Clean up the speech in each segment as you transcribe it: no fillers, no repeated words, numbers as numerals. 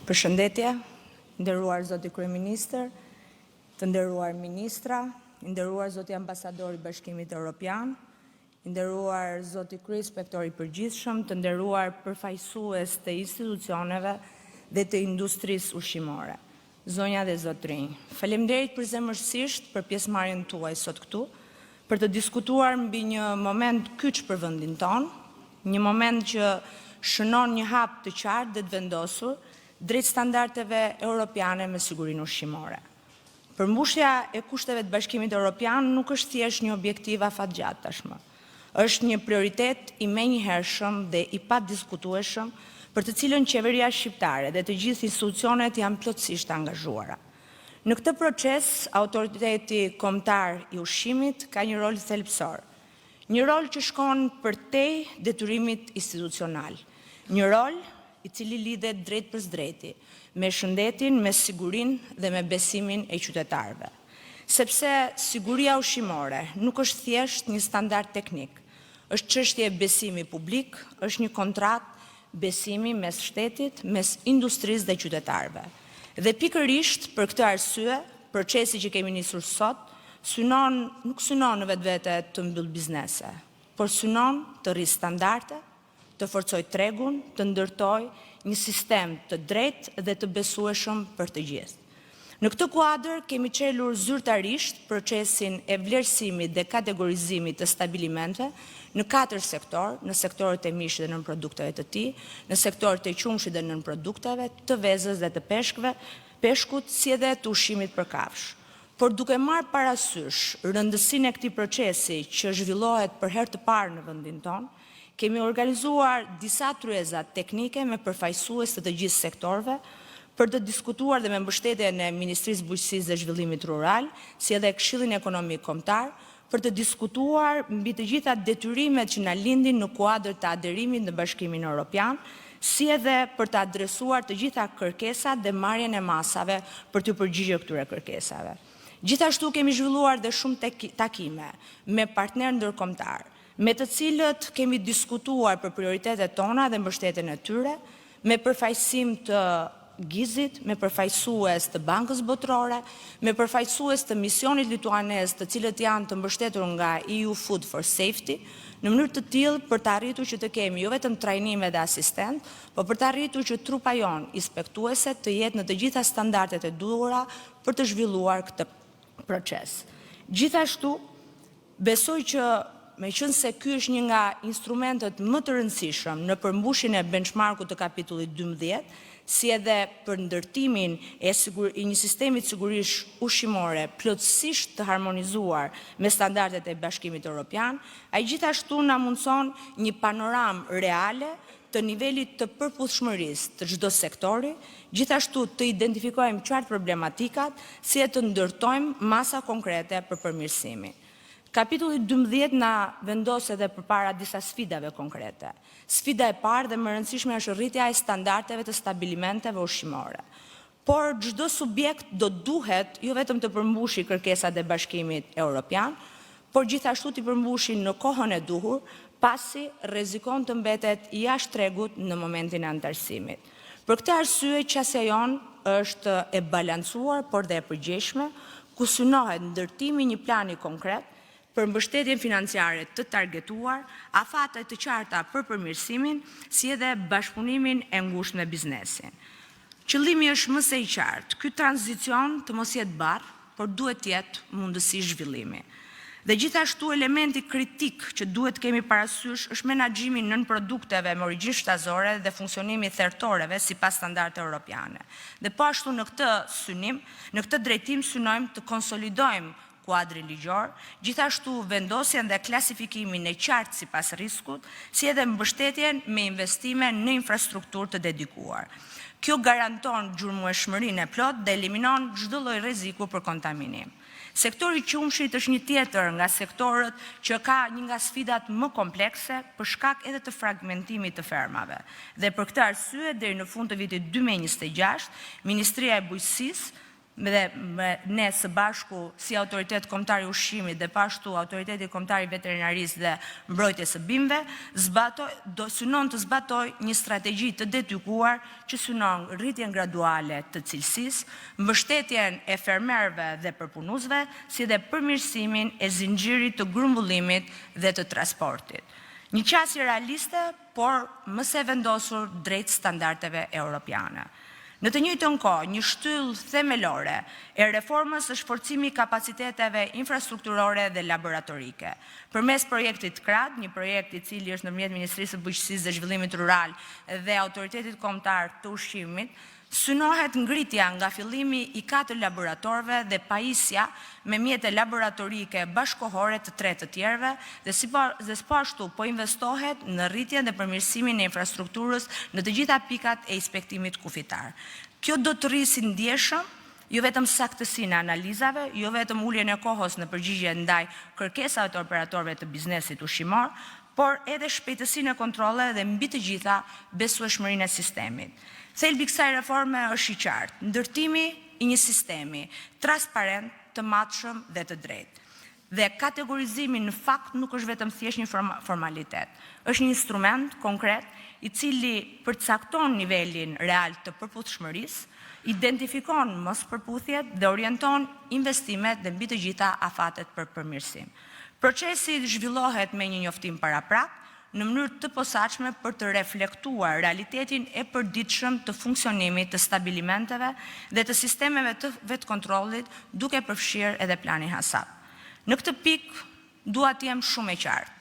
Përshëndetje, nderuar zoti kryeministër, të nderuar ministra, nderuar zoti ambasador i Bashkimit Evropian, nderuar zoti kryespektor i përgjithshëm, të nderuar përfaqësues të institucioneve dhe të industrisë ushqimore. Zonja dhe zotrinj, faleminderit përzemërsisht për pjesëmarrjen tuaj sot këtu, për të diskutuar mbi një moment kyç për vendin tonë, një moment që shënon një hap të qartë dhe të vendosur drejt standardeve europiane me sigurinë ushqimore. Përmbushja e kushteve të Bashkimit Evropian nuk është thjesht një objektiv afatgjatë tashmë. Është një prioritet i menjëhershëm dhe i padiskutueshëm për të cilën qeveria shqiptare dhe të gjithë institucionet janë plotësisht angazhuara. Në këtë proces, autoriteti kombëtar i ushqimit ka një rol thelbësor. Një rol që shkon përtej detyrimit institucional. Një rol i cili lidhet drejt për drejti me shëndetin, me sigurinë dhe me besimin e qytetarëve. Sepse siguria ushqimore nuk është thjesht një standard teknik, është çështje besimi publik, është një kontratë besimi mes shtetit, mes industrisë dhe qytetarëve. Dhe pikërisht për këtë arsye, procesi që kemi nisur sot nuk synon në vetvete të mbyll biznese, por synon të rrisë standarde, të forcoj tregun, të ndërtoj një sistem të drejtë dhe të besueshëm për të gjithë. Në këtë kuadër kemi çelur zyrtarisht procesin e vlerësimit dhe kategorizimit të stabilimenteve në 4 sektor, në sektorët e mishit dhe nën produkteve të tij, në sektorët e qumshit dhe nën produkteve, të vezës dhe të peshkut, si edhe të ushqimit për kafshë. Por duke marrë parasysh rëndësinë e këtij procesi që zhvillohet për herë të parë në vendin tonë, kemi organizuar disa tryeza teknike me përfaqësues të gjithë sektorëve për të diskutuar dhe me mbështetjen e Ministrisë Bujqësisë dhe Zhvillimit Rural, si edhe Këshillin Ekonomik Kombëtar, për të diskutuar mbi të gjitha detyrimet që na lindin në kuadër të aderimit në Bashkimin Evropian, si edhe për të adresuar të gjitha kërkesat dhe marrjen e masave për të përgjigjur këtyre kërkesave. Gjithashtu kemi zhvilluar dhe shumë takime me partnerë ndërkombëtar, me të cilët kemi diskutuar për prioritetet tona dhe mbështetjen e tyre, me përfaqësim të GIZ-it, me përfaqësues të Bankës Botërore, me përfaqësues të misionit lituanez, të cilët janë të mbështetur nga EU Food for Safety, në mënyrë të tillë për të arritur që të kemi jo vetëm trajnime dhe asistent, por për të arritur që trupa jon inspektuese të jetë në të gjitha standardet e duhura për të zhvilluar këtë proces. Gjithashtu, besoj që meqense ky është një nga instrumentet më të rëndësishëm në përmbushjen e benchmarkut të kapitullit 12, si edhe për ndërtimin e një sistemi të sigurisë ushqimore plotësisht të harmonizuar me standardet e Bashkimit Evropian, ai gjithashtu na mundson një panoramë reale të nivelit të përputhshmërisë të çdo sektori, gjithashtu të identifikojmë qartë problematikat, si e të ndërtojmë masa konkrete për përmirësimin. Kapitulli 12 na vendos edhe përpara disa sfidave konkrete. Sfida e parë dhe më e rëndësishme është rritja e standardeve të stabilimenteve ushqimore. Por çdo subjekt do duhet jo vetëm të përmbushë kërkesat e Bashkimit Evropian, por gjithashtu të përmbushë në kohën e duhur, pasi rrezikon të mbetet jashtë tregut në momentin e anëtarësimit. Për këtë arsye, qasja jonë është e balancuar, por dhe e përgjegjshme, ku synohet ndërtimi një plani konkret për mbështetjen financiare të targetuar, afate të qarta për përmirësimin, si edhe bashkëpunimin e ngushtë me biznesin. Qëllimi është më së i qartë, ky tranzicion të mos jetë barr, por duhet të jetë mundësi zhvillimi. Dhe gjithashtu elementi kritik që duhet kemi parasysh është menaxhimi nën produkteve me origjinë shtazore dhe funksionimi i thertoreve sipas standardeve europiane. Dhe po ashtu në këtë synim, në këtë drejtim synojmë të konsolidojmë kuadrin ligjor, gjithashtu vendosjen dhe klasifikimin e qartë sipas riskut, si edhe mbështetjen me investime në infrastrukturë të dedikuar. Kjo garanton gjurmëshmërinë e plotë dhe eliminon çdo lloj rreziku për kontaminim. Sektori i qumshit është një tjetër nga sektorët që ka një nga sfidat më komplekse për shkak edhe të fragmentimit të fermave. Dhe për këtë arsye, deri në fund të vitit 2026, Ministria e Bujqësisë dhe ne së bashku si autoritet kombëtar i ushqimit dhe pashtu autoriteti kombëtar i veterinarisë dhe mbrojtjes së bimëve synon të zbatoj një strategji të detykuar që synon rritjen graduale të cilësisë, mbështetjen e fermerëve dhe përpunuesve, si dhe përmirësimin e zinxhirit të grumbullimit dhe të transportit. Një qasje realiste, por mëse vendosur drejt standardeve europiane. Në të njëjtën kohë, një shtyllë themelore e reformës është forcimi i kapaciteteve infrastrukturore dhe laboratorike. Përmes projektit KRAD, një projekt i cili është nëpërmjet Ministrisë së Bujqësisë dhe Zhvillimit Rural dhe Autoritetit Kombëtar të Ushqimit, synohet ngritja nga fillimi i 4 laboratorëve dhe pajisja me mjete laboratorike bashkohore të 3 të tjerëve dhe së pashtu po investohet në rritjen dhe përmirësimin e infrastrukturës në të gjitha pikat e inspektimit kufitar. Kjo do të rrisë ndjeshëm jo vetëm saktësinë e analizave, jo vetëm uljen e kohës në përgjigje ndaj kërkesave të operatorëve të biznesit ushqimor, por edhe shpejtësinë e kontrolleve dhe mbi të gjitha besueshmërinë e sistemit. Thelbi i kësaj reforme është i qartë, ndërtimi i një sistemi transparent, të matshëm dhe të drejtë. Dhe kategorizimi në fakt nuk është vetëm thjesht një formalitet, është një instrument konkret i cili përcakton nivelin real të përputhshmërisë, identifikon mospërputhjet dhe orienton investimet dhe mbi të gjitha afatet për përmirësim. Procesi zhvillohet me një njoftim paraprak, në mënyrë të posaçme për të reflektuar realitetin e përditshëm të funksionimit të stabilimenteve dhe të sistemeve të vetkontrollit, duke përfshirë edhe planin hasap. Në këtë pikë dua të jem shumë e qartë.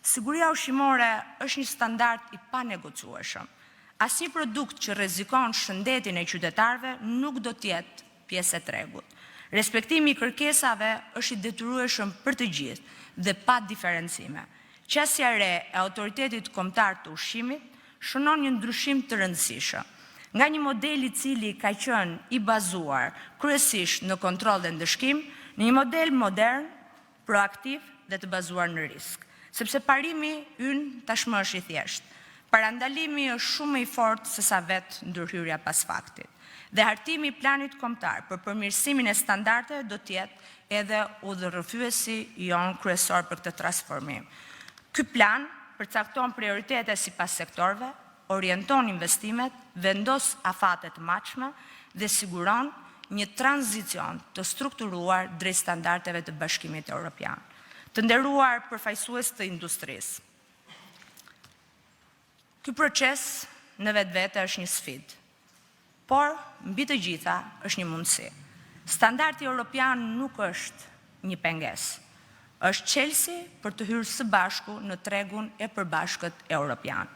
Siguria ushqimore është një standard i panegocueshëm. Asnjë produkt që rrezikon shëndetin e qytetarëve nuk do të jetë pjesë e tregut. Respektimi i kërkesave është i detyrueshëm për të gjithë dhe pa diferencime. Qasja re e autoritetit kombëtar të ushqimit shënon një ndryshim të rëndësishëm. Nga një model i cili ka qenë i bazuar kryesisht në kontroll dhe ndëshkim, në një model modern, proaktiv dhe të bazuar në risk. Sepse parimi ynë tashmë është i thjeshtë. Parandalimi është shumë i fortë se sa vetë ndërhyrja pas faktit. Dhe hartimi i planit kombëtar për përmirësimin e standardeve do të jetë edhe udhërrëfyesi jon kryesor për këtë transformim. Ky plan përcakton prioritete sipas sektorëve, orienton investimet, vendos afate të matshme dhe siguron një tranzicion të strukturuar drejt standardeve të Bashkimit Evropian. Të nderuar përfaqësues të industrisë. Ky proces në vetvete është një sfidë, por mbi të gjitha është një mundësi. Standardi evropian nuk është një pengesë. Është çelësi për të hyrë së bashku në tregun e përbashkët evropian.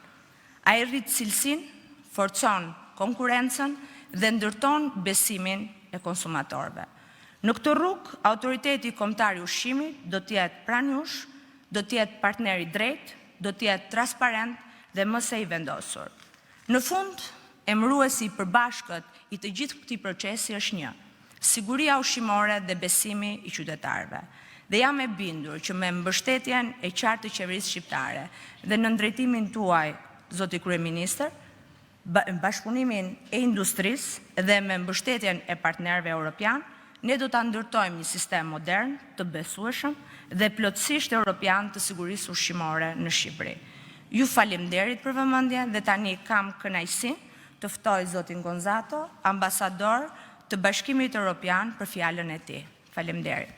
Ai rrit cilësinë, forcon konkurrencën dhe ndërton besimin e konsumatorëve. Në këtë rrugë, autoriteti kombëtar i ushqimit do të jetë pranë jush, do të jetë partner i drejtë, do të jetë transparent dhe më së i vendosur. Në fund, emëruesi i përbashkët i të gjithë këtij procesi është një: siguria ushqimore dhe besimi i qytetarëve. Dhe jam e bindur që me mbështetjen e qartë të qeverisë shqiptare dhe në drejtimin tuaj, zoti kryeministër, bashkëpunimin e industrisë dhe me mbështetjen e partnerëve europian, ne do ta ndërtojmë një sistem modern, të besueshëm dhe plotësisht europian të sigurisë ushqimore në Shqipëri. Ju faleminderit për vëmendjen dhe tani kam kënaqësinë të ftoj zotin Gonzato, ambasador të Bashkimit Evropian, për fjalën e tij. Faleminderit.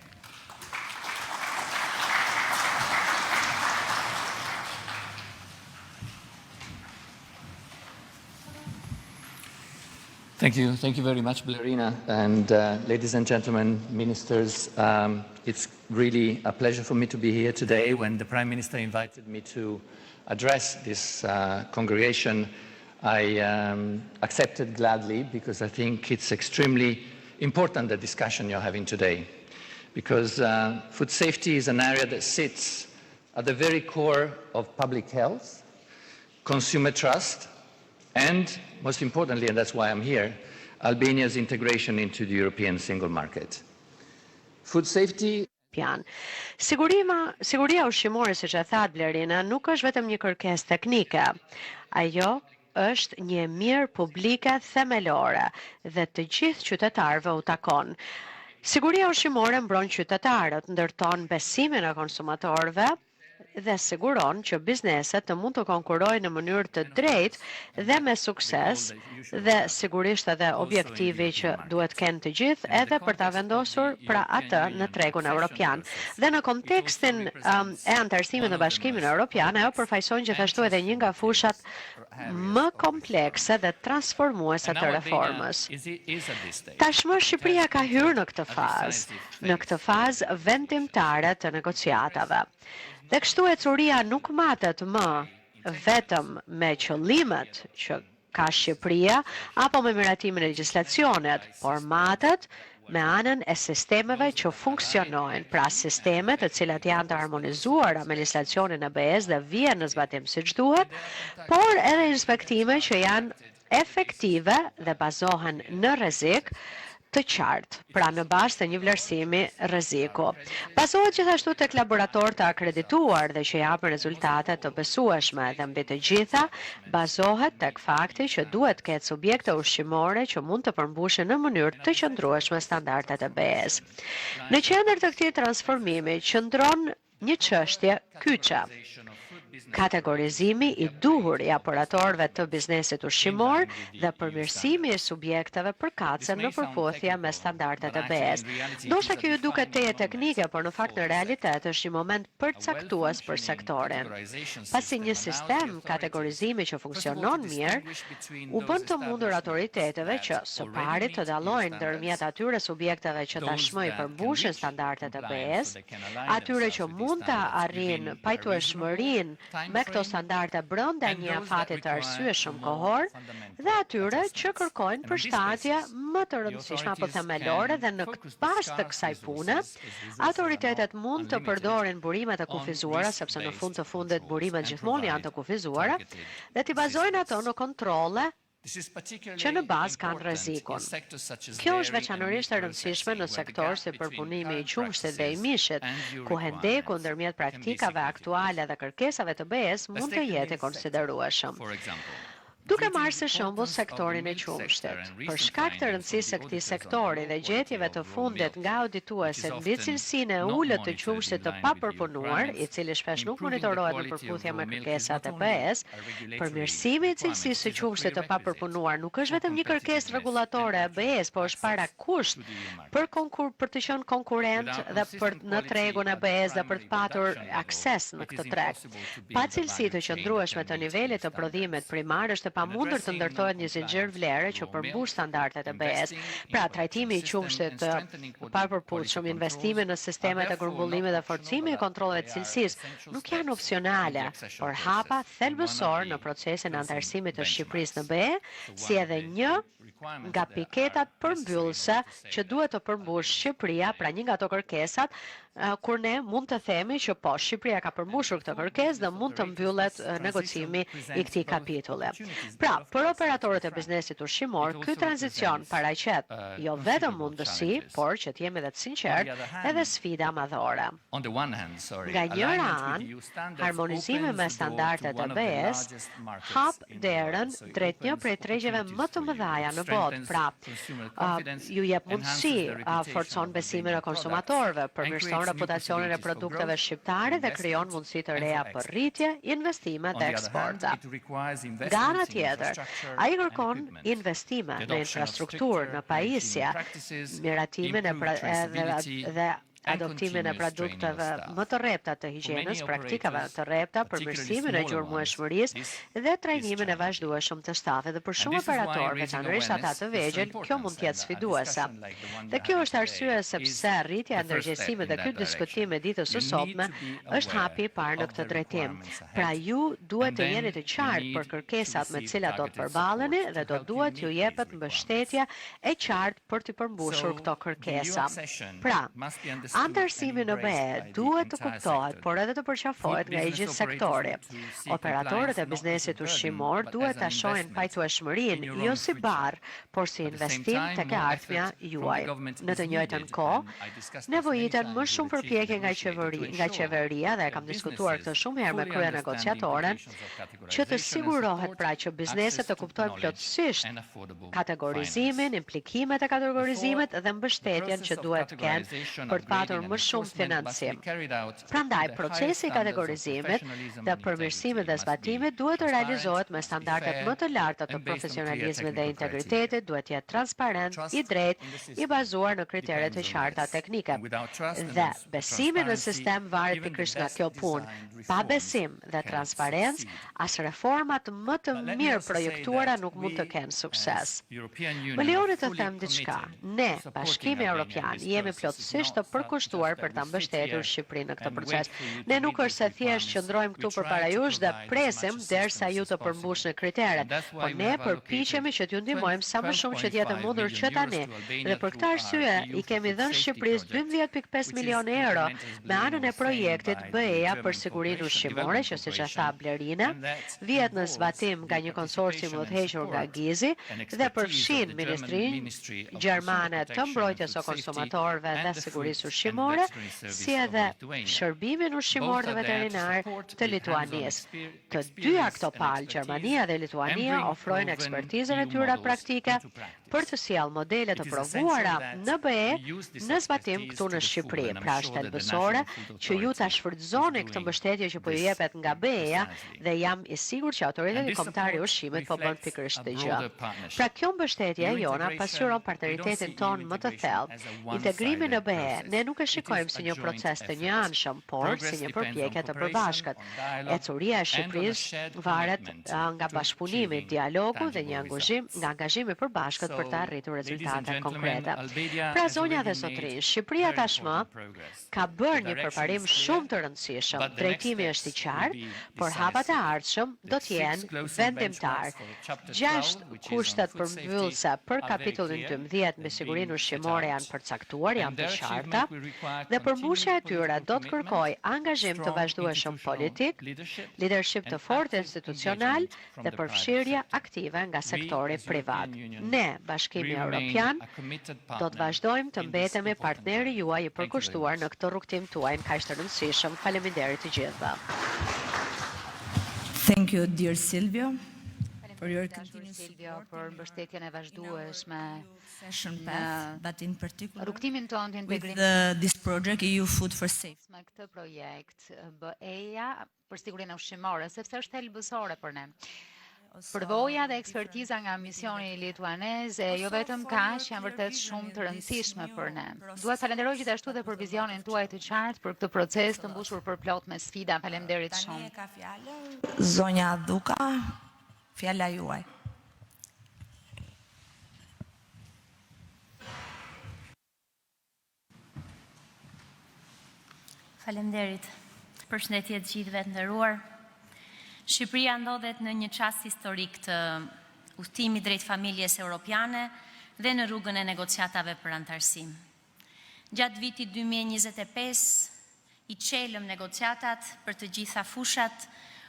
Thank you very much, Blerina. And ladies and gentlemen, ministers, it's really a pleasure for me to be here today. When the Prime Minister invited me to address this congregation, I accepted gladly because I think it's extremely important, the discussion you're having today. Because food safety is an area that sits at the very core of public health, consumer trust, and most importantly, and that's why I'm here, Albania's integration into the European single market. Food safety. Siguria ushqimore, siç e tha Blerina, nuk është vetëm një kërkesë teknike. Ajo është një mirë publike themelore dhe të gjithë qytetarëve u takon. Siguria ushqimore mbron qytetarët, ndërton besimin e konsumatorëve dhe siguron që bizneset të mund të konkurojnë në mënyrë të drejtë dhe me sukses dhe sigurisht edhe objektivi që duhet kenë të gjithë edhe për ta vendosur pra atë në tregun evropian. Dhe në kontekstin e antarësimit në Bashkimin Evropian, ajo përfaqëson gjithashtu edhe një nga fushat më komplekse dhe transformuese të reformës. Tashmë Shqipëria ka hyrë në këtë fazë vendimtare të negociatave. Dhe kështu ecuria nuk matet më vetëm me qëllimet që ka Shqipëria apo me miratimin e legjislacionit, por matet me anën e sistemeve që funksionojnë, pra sisteme të cilat janë të harmonizuara me legjislacionin e BE-s dhe vijnë në zbatim siç duhet, por edhe inspektime që janë efektive dhe bazohen në rrezik të qartë, pra në bazë të një vlerësimi rreziku. Bazohet gjithashtu tek laboratorë të akredituar dhe që japin rezultate të besueshme dhe mbi të gjitha bazohet tek fakti që duhet ketë subjekte ushqimore që mund të përmbushin në mënyrë të qëndrueshme standardet e BE-s. Në qendër të këtij transformimi qëndron një çështje kyçe. Kategorizimi i duhur i operatorëve të biznesit ushqimor dhe përmirësimi i subjekteve përkatëse në përputhje me standardet e BE-s. Ndoshta kjo ju duket teje teknike, por në fakt në realitet është një moment përcaktues për sektorin. Pasi një sistem kategorizimi që funksionon mirë, u bën të mundur autoriteteve që së pari të dallojnë ndërmjet atyre subjekteve që tashmë i përmbushin standardet e BE-s, atyre që mund të arrijnë pajtueshmërinë me këto standarde brenda një afati të arsyeshëm kohor dhe atyre që kërkojnë përshtatje më të rëndësishme apo themelore dhe në bazë të kësaj pune, autoritetet mund të përdorin burimet e kufizuara, sepse në fund të fundit burimet gjithmonë janë të kufizuara, dhe t'i bazojnë ato në kontrolle që në bazë kanë rrezikun. Kjo është veçanërisht e rëndësishme në sektor si përpunimi i qumshtit dhe i mishit, ku hendeku ndërmjet praktikave aktuale dhe kërkesave të BE-s mund të jetë i konsiderueshëm. Duke marrë si shembull sektorin e qumshtit, për shkak të rëndësisë së këtij sektori dhe gjetjeve të fundit nga audituesit mbi cilësinë e ulët të qumshtit të papërpunuar, i cili shpesh nuk monitorohet në përputhje me kërkesat e BE-s, përmirësimi i cilësisë së qumshtit të papërpunuar nuk është vetëm një kërkesë rregullatore e BE-s, por është parakusht për të qenë konkurrent dhe për në tregun e BE-s dhe për të patur akses në këtë treg. Pa cilësi të qëndrueshme të nivelit të prodhimit primar është pamundur të ndërtohet një zinxhir vlere që përmbush standardet e BE-s. Pra, trajtimi i qumshtit të papërputhshëm, investimi në sistemet e grumbullimit dhe forcimi i kontrolleve të cilësisë nuk janë opsionale, por hapa thelbësor në procesin e antarësimit të Shqipërisë në BE, si edhe një nga piketat përmbyllëse që duhet të përmbush Shqipëria, pra një nga ato kërkesat kur ne mund të themi që po, Shqipëria ka përmbushur këtë kërkesë dhe mund të mbyllet negocimi i këtij kapitulli. Pra, për operatorët e biznesit ushqimor, ky tranzicion paraqet jo vetëm mundësi, por që të jemi edhe të sinqertë, edhe sfida madhore. Nga njëra anë, harmonizimi me standardet e BE-s hap derën drejt një prej tregjeve më të mëdha në botë. Pra, ju jep mundësi, forcon besimin e konsumatorëve, përmirëson reputacionin e produkteve shqiptare dhe krijon mundësi të reja për rritje, investime dhe eksporte. Nga ana tjetër, ai kërkon investime në infrastrukturë, në pajisje, miratimin dhe adoptimin e produkteve më të rrepta të higjienës, praktikave të rrepta, përmirësimin e gjurmëshmërisë dhe trajnimin e vazhdueshëm të stafit. Dhe për shumë operatorë, veçanërisht ata të vegjël, kjo mund të jetë sfiduese. Dhe kjo është arsye sepse rritja e ndërgjegjësimit dhe ky diskutim e ditës së sotme është hapi i parë në këtë drejtim. Pra ju duhet të jeni të qartë për kërkesat me të cilat do të përballeni dhe duhet ju jepet mbështetje e qartë për të përmbushur këto kërkesa. Pra, Antarësimi në BE duhet të kuptohet, por edhe të përqafohet nga i gjithë sektori. Operatorët e biznesit ushqimor duhet të shohin pajtueshmërinë jo si barr, por si investim tek e ardhmja juaj. Në të njëjtën kohë, nevojiten më shumë përpjekje nga qeveria dhe kam diskutuar këtë shumë herë me krye negociatoren, që të sigurohet pra që bizneset të kuptojnë plotësisht kategorizimin, implikimet e kategorizimit dhe mbështetjen që duhet të kenë për të patur më shumë financim. Prandaj, procesi i kategorizimit dhe përmirësimit dhe zbatimit duhet të realizohet me standardet më të larta të profesionalizmit dhe integritetit, duhet jetë transparent, i drejtë, i bazuar në kriteret të qarta teknike. Dhe besimi në sistem varet pikërisht nga kjo punë. Pa besim dhe transparencë, as reformat më të mirë projektuara nuk mund të kenë sukses. Më lejoni të them diçka. Ne, Bashkimi Evropian, jemi plotësisht të përkushtuar për ta mbështetur Shqipërinë në këtë proces. Ne nuk është se thjesht qëndrojmë këtu përpara jush dhe presim derisa ju të përmbushni kriteret, por ne përpiqemi që t'ju ndihmojmë sa më shumë që të jetë mundur që tani. Dhe për këtë arsye i kemi dhënë Shqipërisë 12.5 milionë euro me anën e projektit BE-ja për sigurinë ushqimore, që siç e tha Blerina, vihet në zbatim nga një konsorcium i udhëhequr nga Gizi dhe përfshin Ministrinë Gjermane të mbrojtjes së konsumatorëve dhe sigurisë ushqimore, si edhe shërbimin ushqimor dhe veterinar të Lituanisë. Të dyja këto palë, Gjermania dhe Lituania, ofrojnë ekspertizën e tyre praktike për të sjellë modele të provuara në BE në zbatim këtu në Shqipëri. Pra është thelbësore që ju ta shfrytëzoni këtë mbështetje që po ju jepet nga BE-ja dhe jam i sigurt që autoriteti kombëtar i ushqimit po bën pikërisht këtë gjë. Pra kjo mbështetje e jona pasqyron partneritetin ton më të thellë. Integrimi në BE ne nuk e shikojmë si një proces të njëanshëm, por si një përpjekje të përbashkët. Ecuria e Shqipërisë varet nga bashkëpunimi, dialogu dhe një angazhim i përbashkët për të arritur rezultate konkrete. Pra zonja dhe zotrinj, Shqipëria tashmë ka bërë një përparim shumë të rëndësishëm. Drejtimi është i qartë, por hapat e ardhshëm do të jenë vendimtar. 6 kushtet përmbyllëse për kapitullin 12 me sigurinë ushqimore janë përcaktuar, janë të qarta, dhe përmbushja e tyre do të kërkojë angazhim të vazhdueshëm politik, leadership të fortë institucional dhe përfshirje aktive nga sektori privat. Ne, Bashkimi Evropian, do të vazhdojmë të mbetemi partneri juaj i përkushtuar në këtë rrugtim tuaj në kaq të rëndësishëm. Faleminderit të gjithëve. Thank you, dear Silvio, for your Dashur Silvio, për mbështetjen e vazhdueshme session path, but in particular rrugtimin tonë të with integrimit this project EU Food for Safety. me këtë projekt BE-ja për sigurinë ushqimore, sepse është thelbësore për ne. Përvoja dhe ekspertiza nga misioni lituanez jo vetëm kaq janë vërtet shumë të rëndësishme për ne. Dua të falenderoj gjithashtu dhe për vizionin tuaj të qartë për këtë proces të mbushur për plot me sfida. Faleminderit shumë. Tani e ka fjalën zonja Duka, fjala juaj. Faleminderit. Përshëndetje të gjithëve të nderuar. Shqipëria ndodhet në një çast historik të udhëtimit drejt familjes europiane dhe në rrugën e negociatave për antarësim. Gjatë vitit 2025 i çelëm negociatat për të gjitha fushat,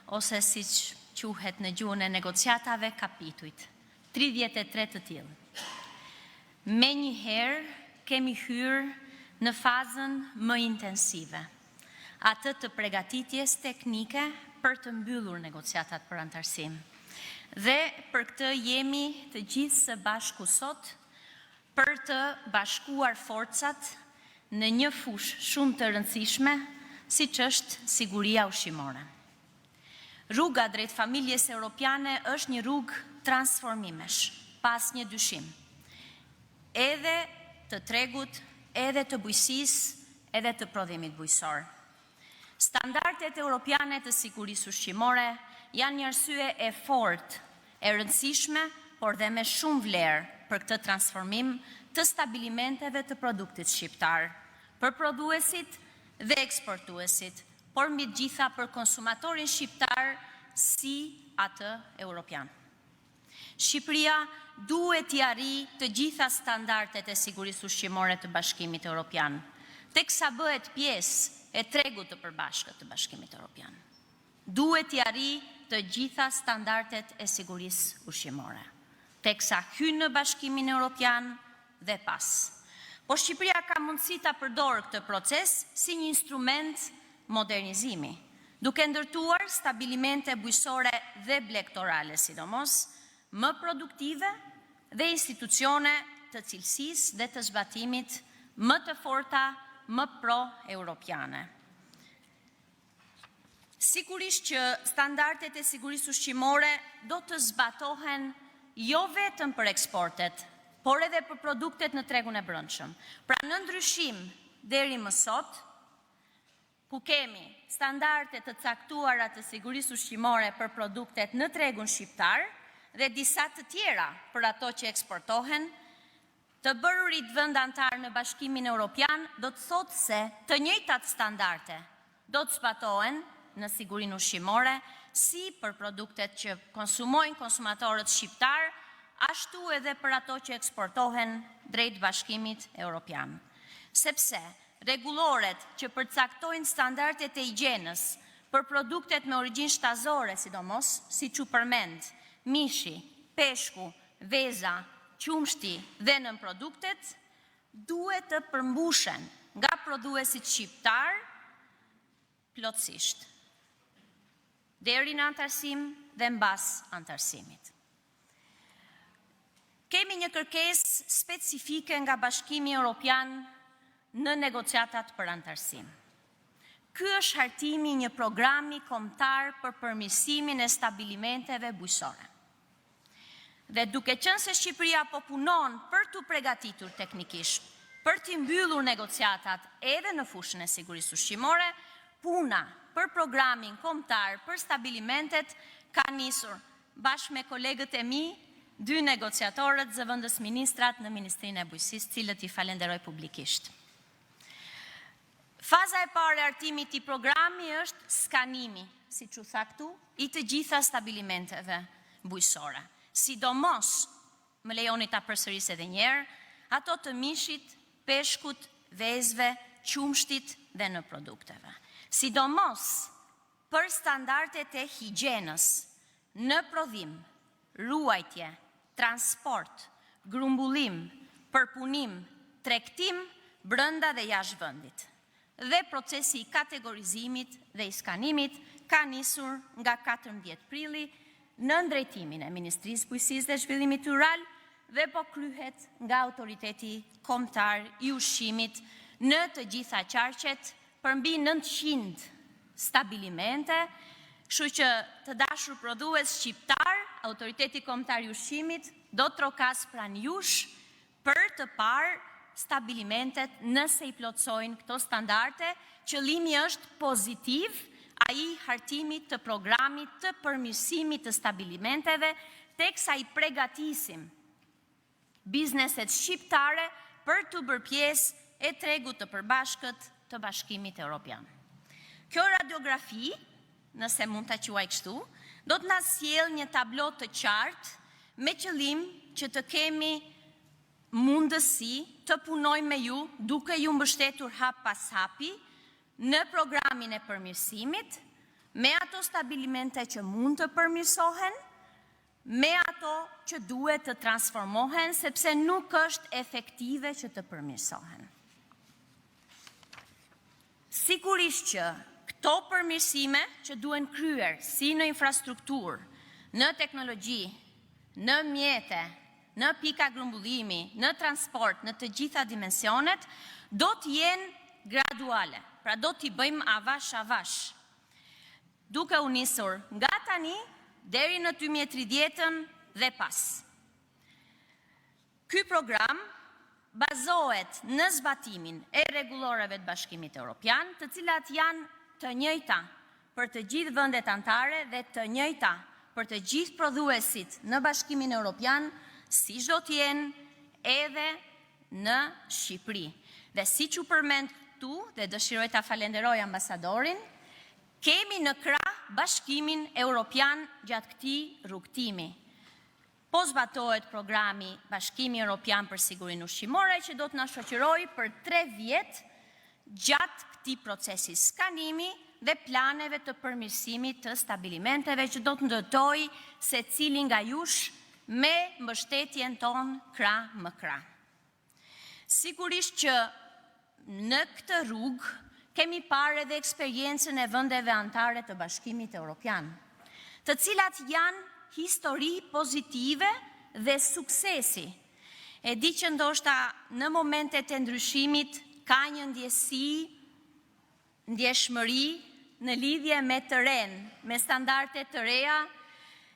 ose siç quhet në gjuhën e negociatave, kapitujt. 33 të tillë. Menjëherë kemi hyrë në fazën më intensive, atë të përgatitjes teknike për të mbyllur negociatat për antarësim. Dhe për këtë jemi të gjithë së bashku sot për të bashkuar forcat në një fushë shumë të rëndësishme, siç është siguria ushqimore. Rruga drejt familjes europiane është një rrugë transformimesh, pas një dyshim. Edhe të tregut, edhe të bujqësisë, edhe të prodhimit bujqësor. Standardet europiane të sigurisë ushqimore janë një arsye e fortë, e rëndësishme, por dhe me shumë vlerë për këtë transformim të stabilimenteve të produktit shqiptar, për prodhuesit dhe eksportuesit, por mbi të gjitha për konsumatorin shqiptar si atë europian. Shqipëria duhet t'i arrijë të gjitha standardet e sigurisë ushqimore të Bashkimit Evropian. teksa bëhet pjesë e tregut të përbashkët të Bashkimit Evropian. Duhet i arrijë të gjitha standardet e sigurisë ushqimore, teksa hyn në Bashkimin Evropian dhe pas. Po Shqipëria ka mundësi ta përdorë këtë proces si një instrument modernizimi, duke ndërtuar stabilimente bujqësore dhe blegtorale, sidomos më produktive dhe institucione të cilësisë dhe të zbatimit më të forta, më pro-europiane. Sigurisht që standardet e sigurisë ushqimore do të zbatohen jo vetëm për eksportet, por edhe për produktet në tregun e brendshëm. Pra në ndryshim deri më sot, ku kemi standarde të caktuara të sigurisë ushqimore për produktet në tregun shqiptar dhe disa të tjera për ato që eksportohen, të bërurit vend antar në Bashkimin Evropian do të thotë se të njëjtat standarde do të zbatohen në sigurinë ushqimore si për produktet që konsumojnë konsumatorët shqiptar, ashtu edhe për ato që eksportohen drejt Bashkimit Evropian. Sepse rregulloret që përcaktojnë standardet e higjienës për produktet me origjinë shtazore, sidomos, siç u përmend, mishi, peshku, veza, qumshti dhe nënproduktet, duhet të përmbushen nga prodhuesit shqiptar plotësisht, deri në antarësim dhe mbas antarësimit. Kemi një kërkesë specifike nga Bashkimi Evropian në negociatat për antarësim. Ky është hartimi një programi kombëtar për përmirësimin e stabilimenteve bujqësore. Dhe duke qenë se Shqipëria po punon për të përgatitur teknikisht, për të mbyllur negociatat edhe në fushën e sigurisë ushqimore, puna për programin kombëtar për stabilimentet ka nisur bashkë me kolegët e mi, 2 negociatorët, zëvendës ministrat në Ministrinë e Bujqësisë, cilët i falenderoj publikisht. Faza e parë e hartimit i programi është skanimi, siç u tha këtu, i të gjitha stabilimenteve bujqësore. Sidomos, më lejoni ta përsëris edhe një herë, ato të mishit, peshkut, vezëve, qumshtit dhe në produkteve. Sidomos për standardet e higjienës në prodhim, ruajtje, transport, grumbullim, përpunim, tregtim brenda dhe jashtë vendit. Dhe procesi i kategorizimit dhe i skanimit ka nisur nga 14 prilli në drejtimin e Ministrisë Bujqësisë dhe Zhvillimit Rural dhe po kryhet nga Autoriteti Kombëtar i Ushqimit në të gjitha qarqet për mbi 900 stabilimente, kështu që të dashur prodhues shqiptar, Autoriteti Kombëtar i Ushqimit do të trokas pranë jush për të parë stabilimentet nëse i plotësojnë këto standarde. Qëllimi është pozitiv, ai hartimit të programit të përmirësimit të stabilimenteve, teksa i përgatisim bizneset shqiptare për të bërë pjesë e tregut të përbashkët të Bashkimit Evropian. Kjo radiografi, nëse mund ta quaj kështu, do të na sjellë një tablo të qartë me qëllim që të kemi mundësi të punojmë me ju duke ju mbështetur hap pas hapi në programin e përmirësimit, me ato stabilimente që mund të përmirësohen, me ato që duhet të transformohen, sepse nuk është efektive që të përmirësohen. Sigurisht që këto përmirësime që duhen kryer si në infrastrukturë, në teknologji, në mjete, në pika grumbullimi, në transport, në të gjitha dimensionet, do të jenë graduale. Pra do t'i bëjmë avash, duke u nisur nga tani deri në 2030 dhe pas. Ky program bazohet në zbatimin e rregulloreve të Bashkimit Evropian, të cilat janë të njëjta për të gjithë vendet anëtare dhe të njëjta për të gjithë prodhuesit në Bashkimin Evropian, siç do të jenë edhe në Shqipëri. Dhe siç u përmend dhe dëshiroj ta falenderoj ambasadorin, kemi në krah Bashkimin Evropian gjatë këtij rrugtimi. Po zbatohet programi Bashkimi Evropian për sigurinë ushqimore që do të na shoqërojë për 3 vjet gjatë këtij procesi skanimi dhe planeve të përmirësimit të stabilimenteve që do të ndërtoj secili nga jush me mbështetjen tonë krah më krah. Sigurisht që në këtë rrugë kemi parë edhe eksperiencën e vendeve anëtare të Bashkimit Evropian, të cilat janë histori pozitive dhe suksesi. E di që ndoshta në momentet e ndryshimit ka një ndjeshmëri në lidhje me të ren, me standarde të reja,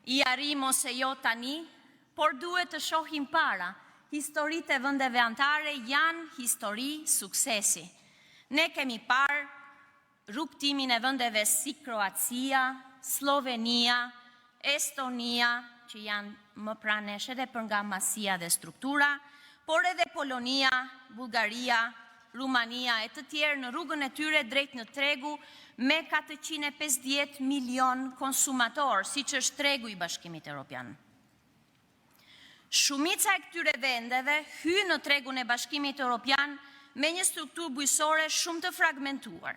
i arrim ose jo tani, por duhet të shohim para. Historitë e vendeve anëtare janë histori suksesi. Ne kemi parë rrugtimin e vendeve si Kroacia, Slovenia, Estonia, që janë më pranë nesh edhe për nga masia dhe struktura, por edhe Polonia, Bullgaria, Rumania e të tjerë në rrugën e tyre drejt në tregu me 450 milion konsumator, si që është tregu i Bashkimit Evropian. Shumica e këtyre vendeve hy në tregun e Bashkimit Evropian me një strukturë bujësore shumë të fragmentuar,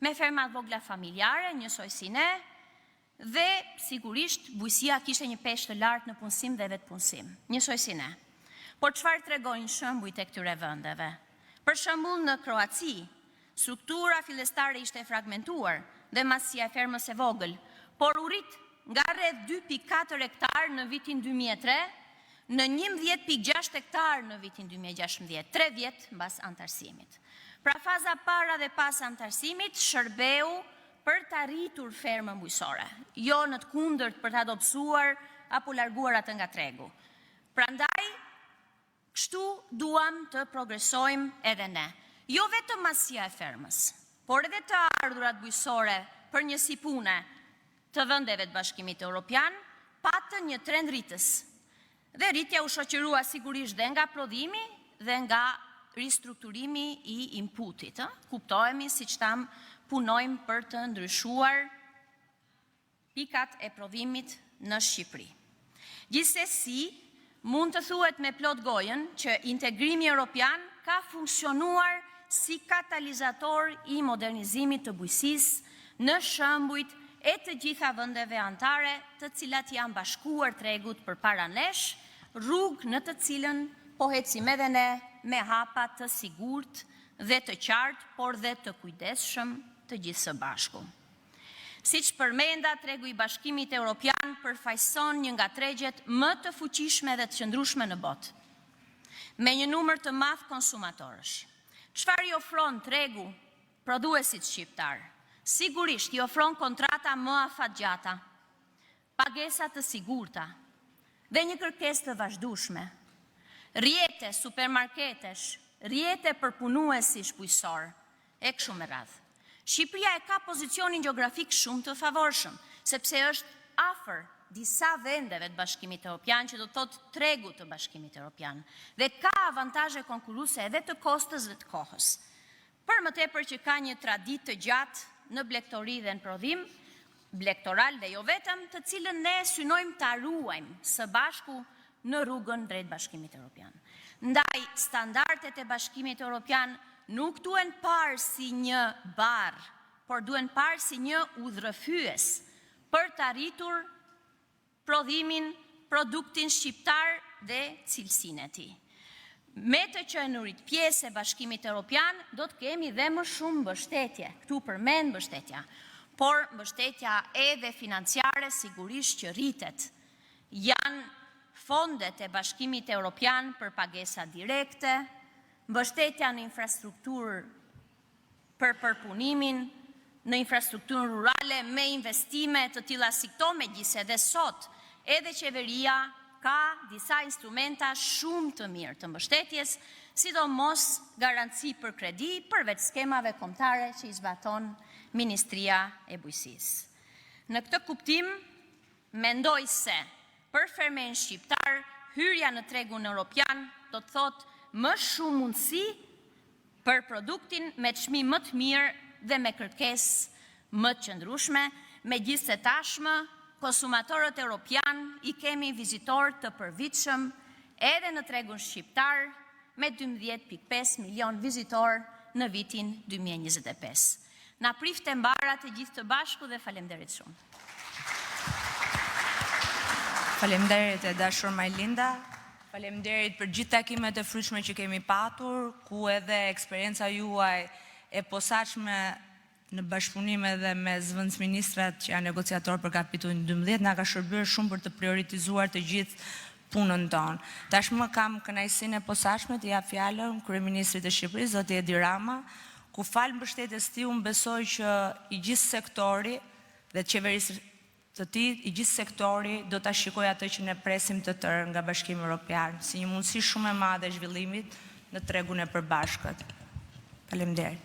me fermat vogla familjare, njësoj si ne, dhe sigurisht bujësia kishte një peshë të lartë në punësim dhe vetë punësim, njësoj si ne. Por çfarë tregojnë shembujt e këtyre vendeve? Për shembull në Kroaci, struktura fillestare ishte fragmentuar dhe masia e fermës e vogël, por u rit nga rreth 2.4 hektar në vitin 2003 në 11.6 hektar në vitin 2016, 3 vjet mbas antarësimit. Pra faza para dhe pas antarësimit shërbeu për të arritur fermën bujësore, jo në të kundërt për të adopsuar apo larguar atë nga tregu. Prandaj, kështu duam të progresojmë edhe ne. Jo vetëm masia e fermës, por edhe të ardhurat bujësore për një si pune të vendeve të Bashkimit Evropian, patën një trend rritës. Dhe rritja u shoqërua sigurisht dhe nga prodhimi dhe nga ristrukturimi i inputit. Kuptohemi, siç tham, punojmë për të ndryshuar pikat e prodhimit në Shqipëri. Gjithsesi, mund të thuhet me plot gojën që integrimi evropian ka funksionuar si katalizator i modernizimit të bujësisë në shembujt e të gjitha vendeve anëtare, të cilat janë bashkuar tregut përpara nesh, rrugë në të cilën po ecim edhe ne me hapa të sigurt dhe të qartë, por dhe të kujdesshëm të gjithë së bashku. Siç përmenda, tregu i Bashkimit Evropian përfaqëson një nga tregjet më të fuqishme dhe të qëndrueshme në botë, me një numër të madh konsumatorësh. Çfarë i ofron tregu prodhuesit shqiptar? Sigurisht i ofron kontrata më afatgjata, pagesa të sigurta dhe një kërkesë të vazhdueshme. Rrjete supermarketesh, rrjete për punuesish bujësor, e kështu me radhë. Shqipëria e ka pozicionin gjeografik shumë të favorshëm, sepse është afër disa vendeve të Bashkimit Evropian, që do të thotë tregu të Bashkimit Evropian, dhe ka avantazhe konkurruese edhe të kostës dhe të kohës. Për më tepër që ka një traditë të gjatë në blegtori dhe në prodhim, blegtoral dhe jo vetëm, të cilën ne synojmë ta ruajmë së bashku në rrugën drejt Bashkimit Evropian. Ndaj, standardet e Bashkimit Evropian nuk duhen parë si një barë, por duhen parë si një udhërrëfyes për të arritur prodhimin, produktin shqiptar dhe cilësinë e tij. Me të qenurit pjesë e Bashkimit Evropian, do të kemi dhe më shumë mbështetje. Këtu përmend mbështetja, por mbështetja edhe financiare sigurisht që rritet. Janë fondet e Bashkimit Evropian për pagesa direkte, mbështetja në infrastrukturë për përpunimin, në infrastrukturën rurale me investime të tilla si këto, megjithëse edhe sot edhe qeveria ka disa instrumenta shumë të mirë të mbështetjes, sidomos garanci për kredi, përveç skemave kombëtare që i zbaton Ministria e Bujqësisë. Në këtë kuptim, mendoj se për fermen shqiptar, hyrja në tregun evropian do të thotë më shumë mundësi për produktin me çmim më të mirë dhe me kërkesë më të qëndrueshme, megjithëse tashmë konsumatorët evropian i kemi vizitor të përvitshëm edhe në tregun shqiptar me 12.5 milion vizitor në vitin 2025. Na prifte mbara të gjithë të bashku dhe faleminderit shumë. Faleminderit e dashur Majlinda. Faleminderit për gjithë takimet e fryshme që kemi patur, ku edhe eksperienca juaj e posaçme në bashkëpunim edhe me zëvendës ministrat që janë negociator për kapitullin 12 na ka shërbyer shumë për të prioritizuar të gjithë punën tonë. Tashmë kam kënaqësinë e posaçme të jap fjalën kryeministrit të Shqipërisë, zoti Edi Rama, ku fal mbështetjes tij unë besoj që i gjithë sektori dhe qeverisë të tij, i gjithë sektori do ta shikojë atë që ne presim të tërë nga Bashkimi Evropian, si një mundësi shumë e madhe e zhvillimit në tregun e përbashkët. Faleminderit.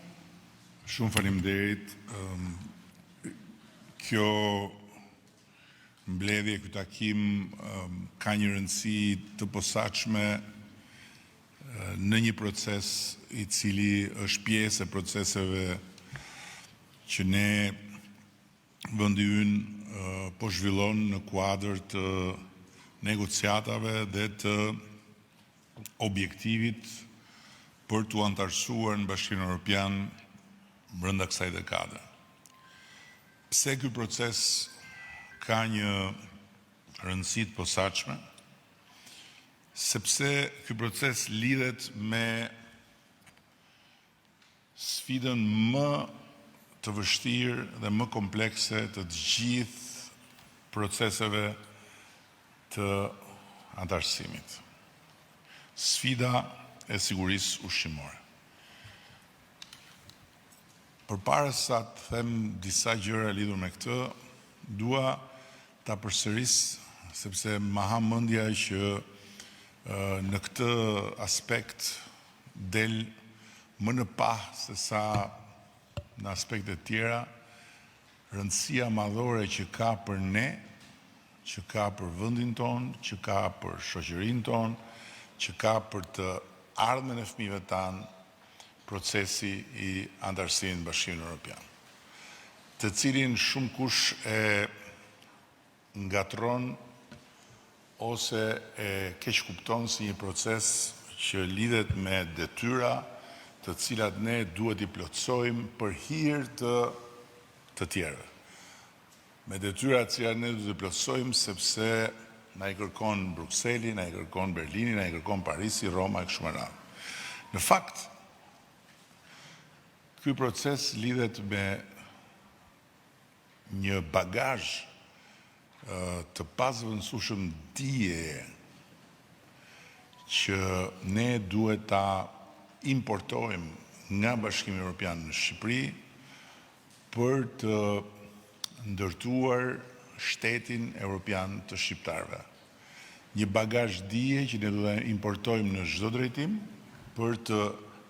Shumë faleminderit. Kjo mbledhje, ky takim ka një rëndësi të posaçme në një proces i cili është pjesë e proceseve që ne vendi ynë po zhvillon në kuadër të negociatave dhe të objektivit për t'u antarësuar në Bashkimin Evropian brenda kësaj dekade. Pse ky proces ka një rëndësi të posaçme? Sepse ky proces lidhet me sfidën më të vështirë dhe më komplekse të gjithë proceseve të antarësimit. Sfida e sigurisë ushqimore. Përpara sa të them disa gjëra lidhur me këtë, dua ta përsëris sepse ma ha mendja që në këtë aspekt del më në pah se sa në aspekte tjera rëndësia madhore që ka për ne, që ka për vendin tonë, që ka për shoqërinë tonë, që ka për të ardhmen e fëmijëve tanë procesi i antarësimit në Bashkimin Evropian, të cilin shumë kush e ngatron ose e keq kupton si një proces që lidhet me detyra të cilat ne duhet i plotësojmë për hir të tjerëve. Me detyra të cilat ne duhet i plotësojmë sepse na i kërkon Brukseli, na i kërkon Berlini, na i kërkon Parisi, Roma e kështu me radhë. Në fakt, ky proces lidhet me një bagazh të pazëvendësueshëm dije që ne duhet ta importojmë nga Bashkimi Evropian në Shqipëri për të ndërtuar shtetin evropian të shqiptarëve. Një bagazh dije që ne duhet ta importojmë në çdo drejtim për të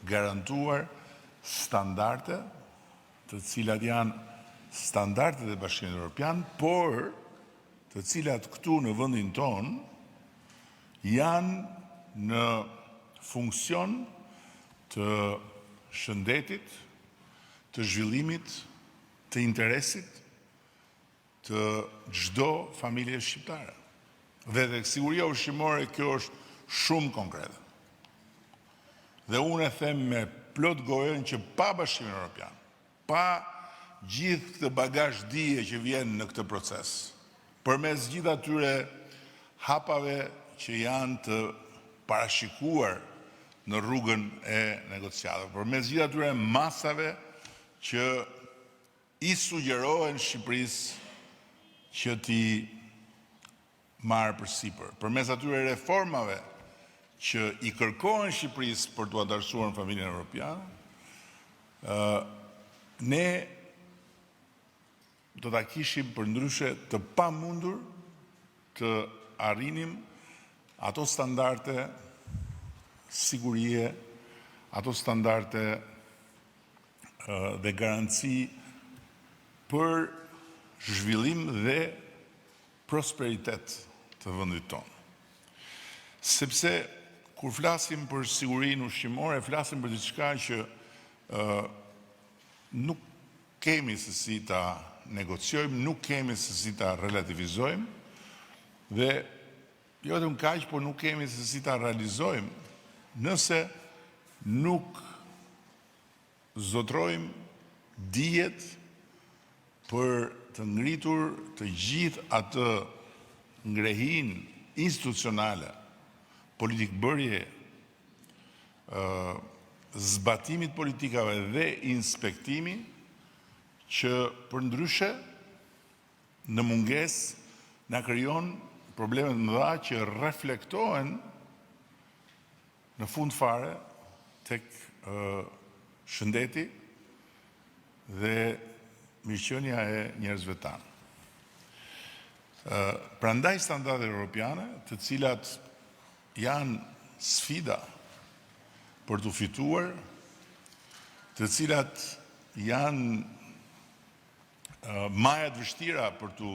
garantuar standarde, të cilat janë standardet e Bashkimit Evropian, por të cilat këtu në vendin tonë janë në funksion të shëndetit, të zhvillimit, të interesit të çdo familje shqiptare. Dhe tek siguria ushqimore kjo është shumë konkrete. Dhe unë e them me plot gojën që pa Bashkimin Evropian, pa gjithë këtë bagazh dije që vjen në këtë proces, përmes gjithë atyre hapave që janë të parashikuar në rrugën e negociatave, përmes gjithë atyre masave që i sugjerohen Shqipërisë që ti marrë përsipër, përmes atyre reformave që i kërkohen Shqipërisë për t'u antarësuar në familjen evropiane, ne do ta kishim përndryshe të pamundur të arrinim ato standarde sigurie, ato standarde dhe garanci për zhvillim dhe prosperitet të vendit tonë. Sepse kur flasim për sigurinë ushqimore, flasim për diçka që nuk kemi se si ta negociojmë, nuk kemi se si ta relativizojmë dhe jo vetëm kaq, por nuk kemi se si ta realizojmë nëse nuk zotrojmë dijet për të ngritur të gjithë atë ngrehin institucionale, politikbërje, zbatimit politikave dhe inspektimi që përndryshe në munges na krijon probleme të mëdha që reflektohen në fund fare tek shëndeti dhe mirëqenia e njerëzve tanë. Prandaj standardet europiane, të cilat janë sfida për të fituar, të cilat janë majat vështira për të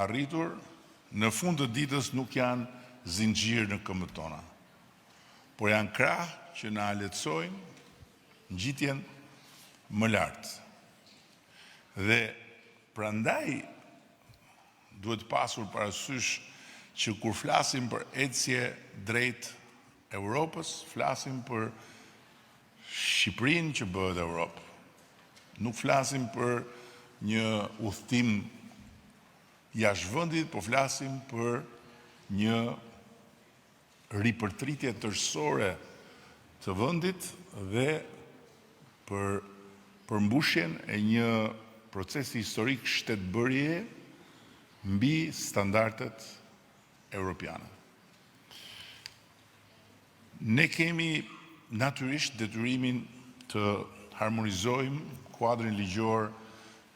arritur, në fund të ditës nuk janë zinxhir në këmbët tona, por janë krah që na lehtësojnë ngjitjen më lart. Dhe prandaj duhet pasur parasysh që kur flasim për ecje drejt Europës, flasim për Shqipërinë që bëhet Europë. Nuk flasim për një udhtim jashtë vendit, po flasim për një ripërtritje tërësore të vendit dhe për përmbushjen e një procesi historik shtetbërje mbi standardet europiane. Ne kemi natyrisht detyrimin të harmonizojmë kuadrin ligjor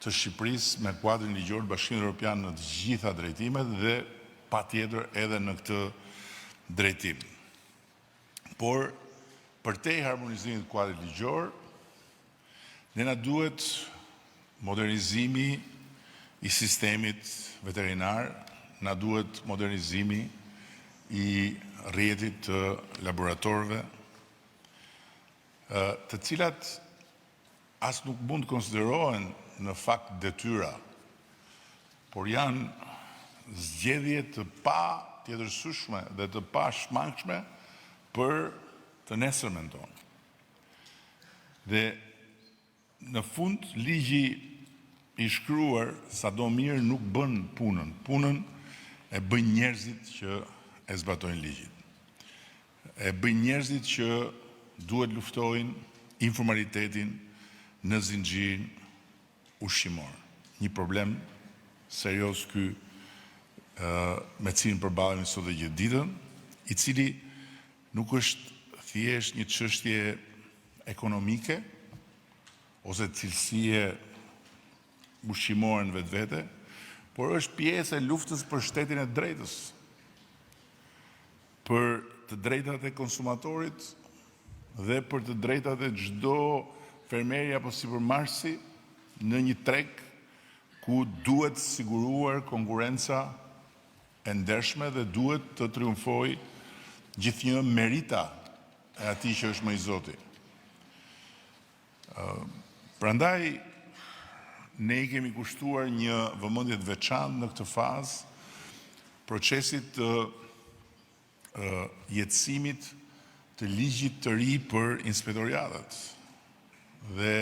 të Shqipërisë me kuadrin ligjor të Bashkimit Evropian në të gjitha drejtimet dhe patjetër edhe në këtë drejtim. Por për te harmonizimit të kuadrit ligjor, ne na duhet modernizimi i sistemit veterinar, na duhet modernizimi i rrjetit të laboratorëve, të cilat as nuk mund të konsiderohen në fakt detyra, por janë zgjedhje të pa tjetërsueshme dhe të pa shmangshme për të nesërmen tonë. Dhe në fund, ligji i shkruar sado mirë nuk bën punën. Punën e bën njerëzit që e zbatojnë ligjin. E bën njerëzit që duhet luftojnë informalitetin në zinxhirin ushqimor. Një problem serios ky me cilin përballemi sot dhe gjithë ditën, i cili nuk është thjesht një çështje ekonomike ose cilësie ushqimore në vetvete, por është pjesë e luftës për shtetin e drejtës, për të drejtat e konsumatorit dhe për të drejtat e çdo fermeri apo sipërmarrësi në një treg ku duhet siguruar konkurenca e ndershme dhe duhet të triumfojë gjithnjë merita e atij që është më i Zoti. Prandaj ne i kemi kushtuar një vëmendje të veçantë në këtë fazë procesit të jetësimit të ligjit të ri për inspektoriatet. Dhe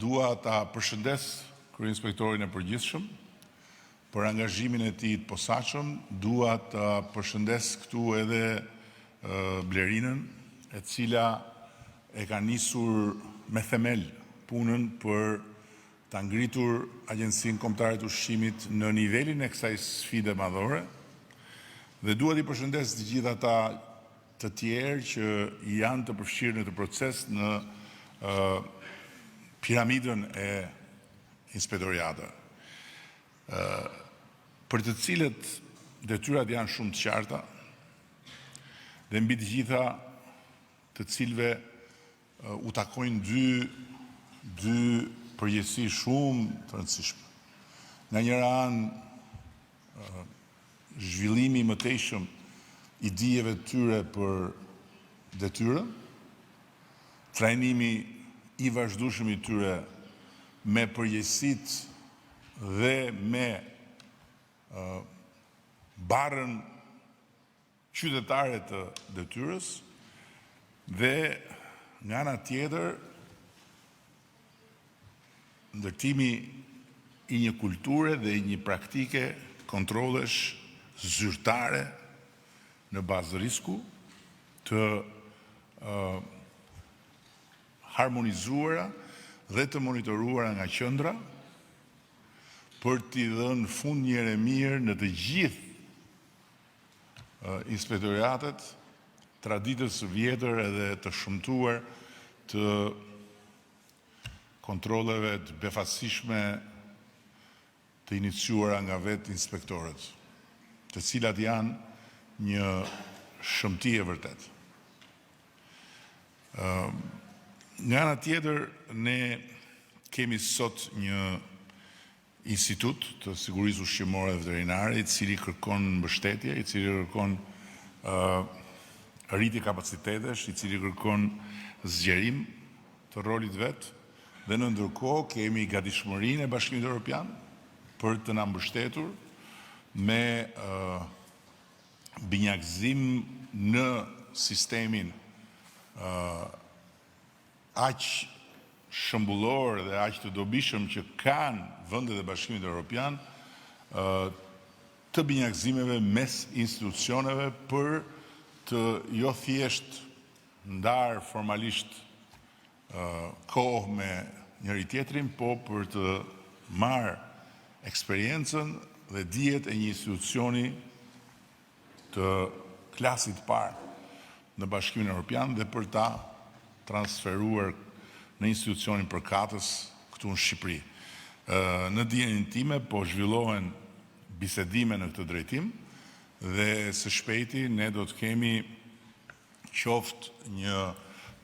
dua ta përshëndes kryeинspektorin e përgjithshëm për angazhimin e tij të posaçëm, dua ta përshëndes këtu edhe Blerinën, e cila e ka nisur me themel punën për ta ngritur Agjencinë Kombëtare të Ushqimit në nivelin e kësaj sfide madhore. Dhe dua t'i përshëndes të gjithë ata të tjerë që janë të përfshirë në të proces në piramidën e inspektoriatëve, për të cilët detyrat janë shumë të qarta dhe mbi të gjitha të cilëve u takojnë dy përgjegjësi shumë të rëndësishme. Nga njëra anë zhvillimi i mëtejshëm i dijeve të tyre për detyrën, trajnimi i vazhdueshëm i tyre me përgjegjësitë dhe me barrën qytetare të detyrës, dhe nga ana tjetër ndërtimi i një kulture dhe i një praktike kontrolesh zyrtare në bazë risku të harmonizuara dhe të monitoruara nga qendra për t'i dhënë fund njëre mirë në të gjithë inspektoriatet traditës së vjetër edhe të shëmtuar të kontroleve të befatësishme të iniciuara nga vetë inspektorët, të cilat janë një shëmti e vërtet. Nga ana tjetër, ne kemi sot një institut të sigurisë ushqimore dhe veterinare, i cili kërkon mbështetje, i cili kërkon rritje kapacitetesh, i cili kërkon zgjerim të rolit vet, dhe në ndërkohë kemi gatishmërinë e Bashkimit Evropian për të na mbështetur me binjakëzim në sistemin aq shëmbullor dhe aq të dobishëm që kanë vendet e Bashkimit Evropian, të binjakëzimeve mes institucioneve për të jo thjesht ndarë formalisht kohë me njëri tjetrin, po për të marrë eksperiencën dhe dijet e një institucioni të klasit parë në Bashkimin Evropian dhe për ta transferuar në institucionin përkatës këtu në Shqipëri. Në dijenin time po zhvillohen bisedime në këtë drejtim dhe së shpejti ne do të kemi qoftë një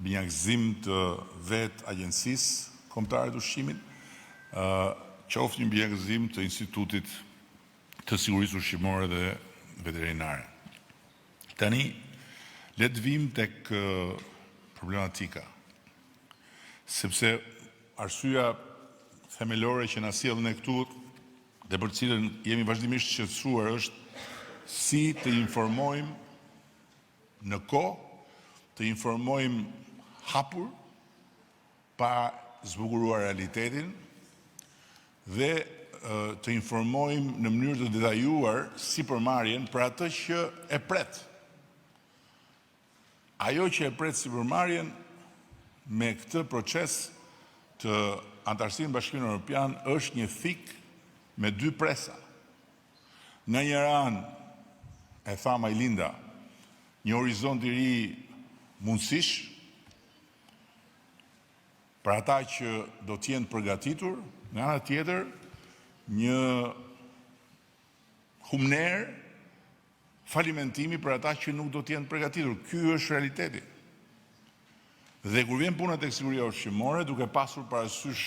binjakëzim të vetë agjencisë kombëtare të ushqimit, qoftë një binjakëzim të Institutit të Sigurisë Ushqimore dhe Veterinare. Tani, le të vim tek problematika, sepse arsyeja themelore që na sjell ne këtu dhe për cilën jemi vazhdimisht shqetësuar është si të informojmë në kohë, të informojmë hapur, pa zbukuruar realitetin dhe të informojmë në mënyrë të detajuar sipërmarrjen për atë që e pret. Ajo që e pret sipërmarrjen me këtë proces të antarësimit në Bashkimin Evropian është një thik me dy presa. Në një anë, e tha Majlinda, një horizont i ri mundësish për ata që do t'jenë përgatitur, nga ana tjetër një humner falimentimi për ata që nuk do t'jenë përgatitur. Ky është realiteti. Dhe kur vjen puna tek siguria ushqimore, duke pasur parasysh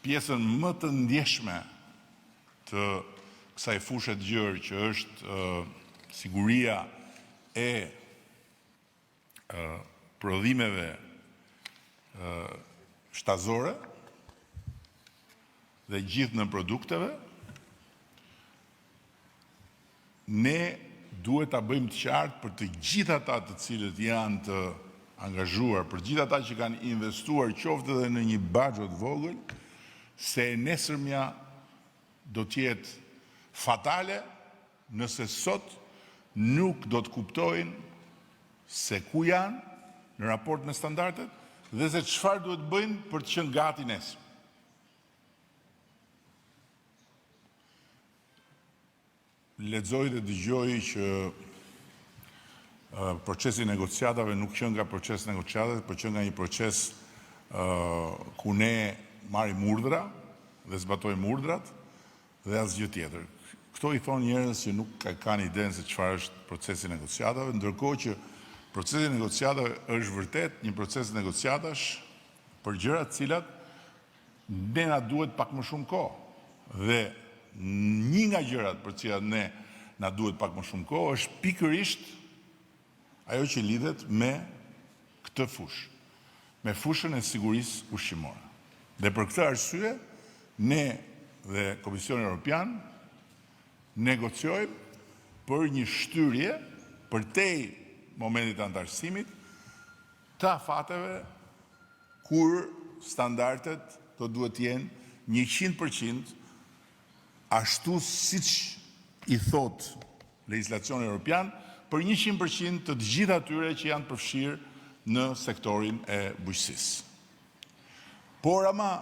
pjesën më të ndjeshme të kësaj fushë të gjerë që është siguria e prodhimeve shtazore dhe gjithë në produkteve, ne duhet ta bëjmë të qartë për të gjithë ata të cilët janë të angazhuar, për gjithë ata që kanë investuar qoftë edhe në një baxhet vogël, se nesërmja do t'jetë fatale nëse sot nuk do të kuptojnë se ku janë në raport me standardet dhe se çfarë duhet bëjnë për të qenë gati nesër. Lexoj dhe dëgjoj që procesi negociatave nuk qënë nga proces negociatave, por qënë nga një proces ku ne marrim urdhra dhe zbatojmë urdhrat dhe asgjë tjetër. Këto i thonë njerëz që nuk kanë idenë se çfarë është procesi negociatave, ndërkohë që procesi negociatave është vërtet një proces negociatash për gjëra të cilat ne na duhet pak më shumë kohë. Dhe një nga gjërat për cilat ne na duhet pak më shumë kohë është pikërisht ajo që lidhet me këtë fushë, me fushën e sigurisë ushqimore. Dhe për këtë arsye, ne dhe Komisioni Evropian negociojmë për një shtyrje përtej momentit të antarësimit të afateve kur standardet këto duhet të jenë 100% ashtu siç i thot legjislacioni evropian, për 100% të gjitha atyre që janë përfshirë në sektorin e bujqësisë. Por ama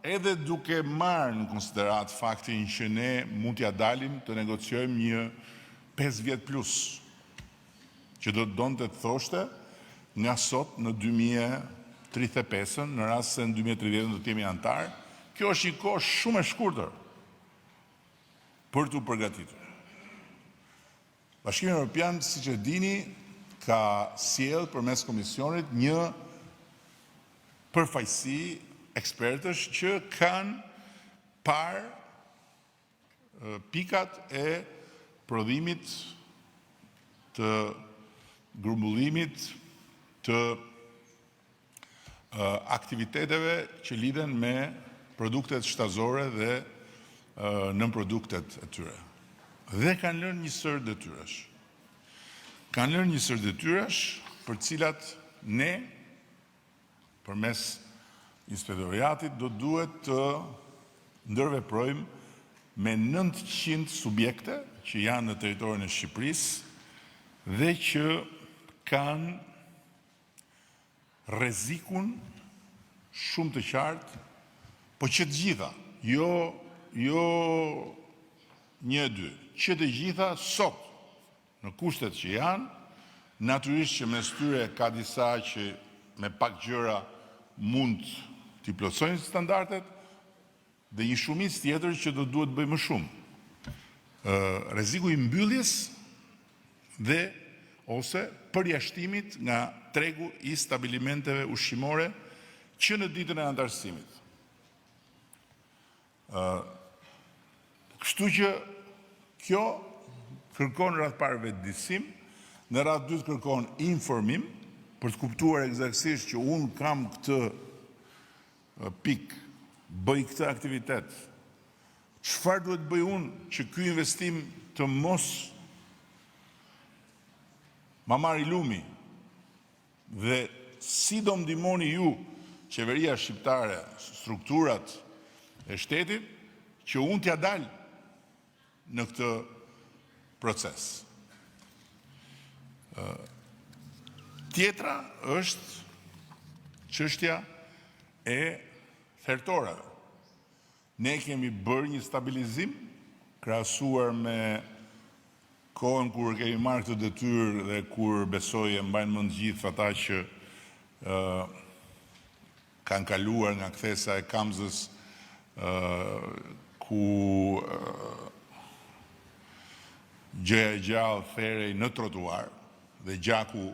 edhe duke marrë në konsiderat faktin që ne mund t'ja dalim të negociojmë një 5 vjet plus, që do të donte të thoshte nga sot në 2035, në rast se në 2030 do të jemi antar, kjo është një kohë shumë e shkurtër për t'u përgatitur. Bashkimi Evropian, siç e dini, ka sjell përmes komisionit një përfaqësi ekspertësh që kanë parë pikat e prodhimit, të grumbullimit, të aktiviteteve që lidhen me produktet shtazore dhe nënproduktet e tyre. Dhe kanë lënë një sër detyrash. Kanë lënë një sër detyrash për cilat ne, përmes inspektoriatit, do duhet të ndërveprojmë me 900 subjekte që janë në territorin e Shqipërisë dhe që kanë rrezikun shumë të qartë, po që të gjitha, jo 1-2, që të gjitha sot në kushtet që janë, natyrisht që mes tyre ka disa që me pak gjëra mund t'i plotësojnë standardet dhe një shumicë tjetër që do duhet bëjmë më shumë. Rreziku i mbylljes dhe ose përjashtimit nga tregu i stabilimenteve ushqimore që në ditën e antarësimit. Kështu që kjo kërkon radh parë vetëdijsim, në radh dytë kërkon informim për të kuptuar eksaktësisht që unë kam këtë pik, bëj këtë aktivitet. Çfarë duhet bëj unë që ky investim të mos ma marri lumi dhe si do më ndihmoni ju, qeveria shqiptare, strukturat e shtetit, që unë t'ja dal në këtë proces. Tjetra është çështja e thertorave. Ne kemi bërë një stabilizim krahasuar me kohën kur kemi marrë këtë detyrë dhe kur besoj e mbajnë mend gjithë ata që kanë kaluar nga kthesa e Kamzës, ku gjëja e gjallë therej në trotuar dhe gjaku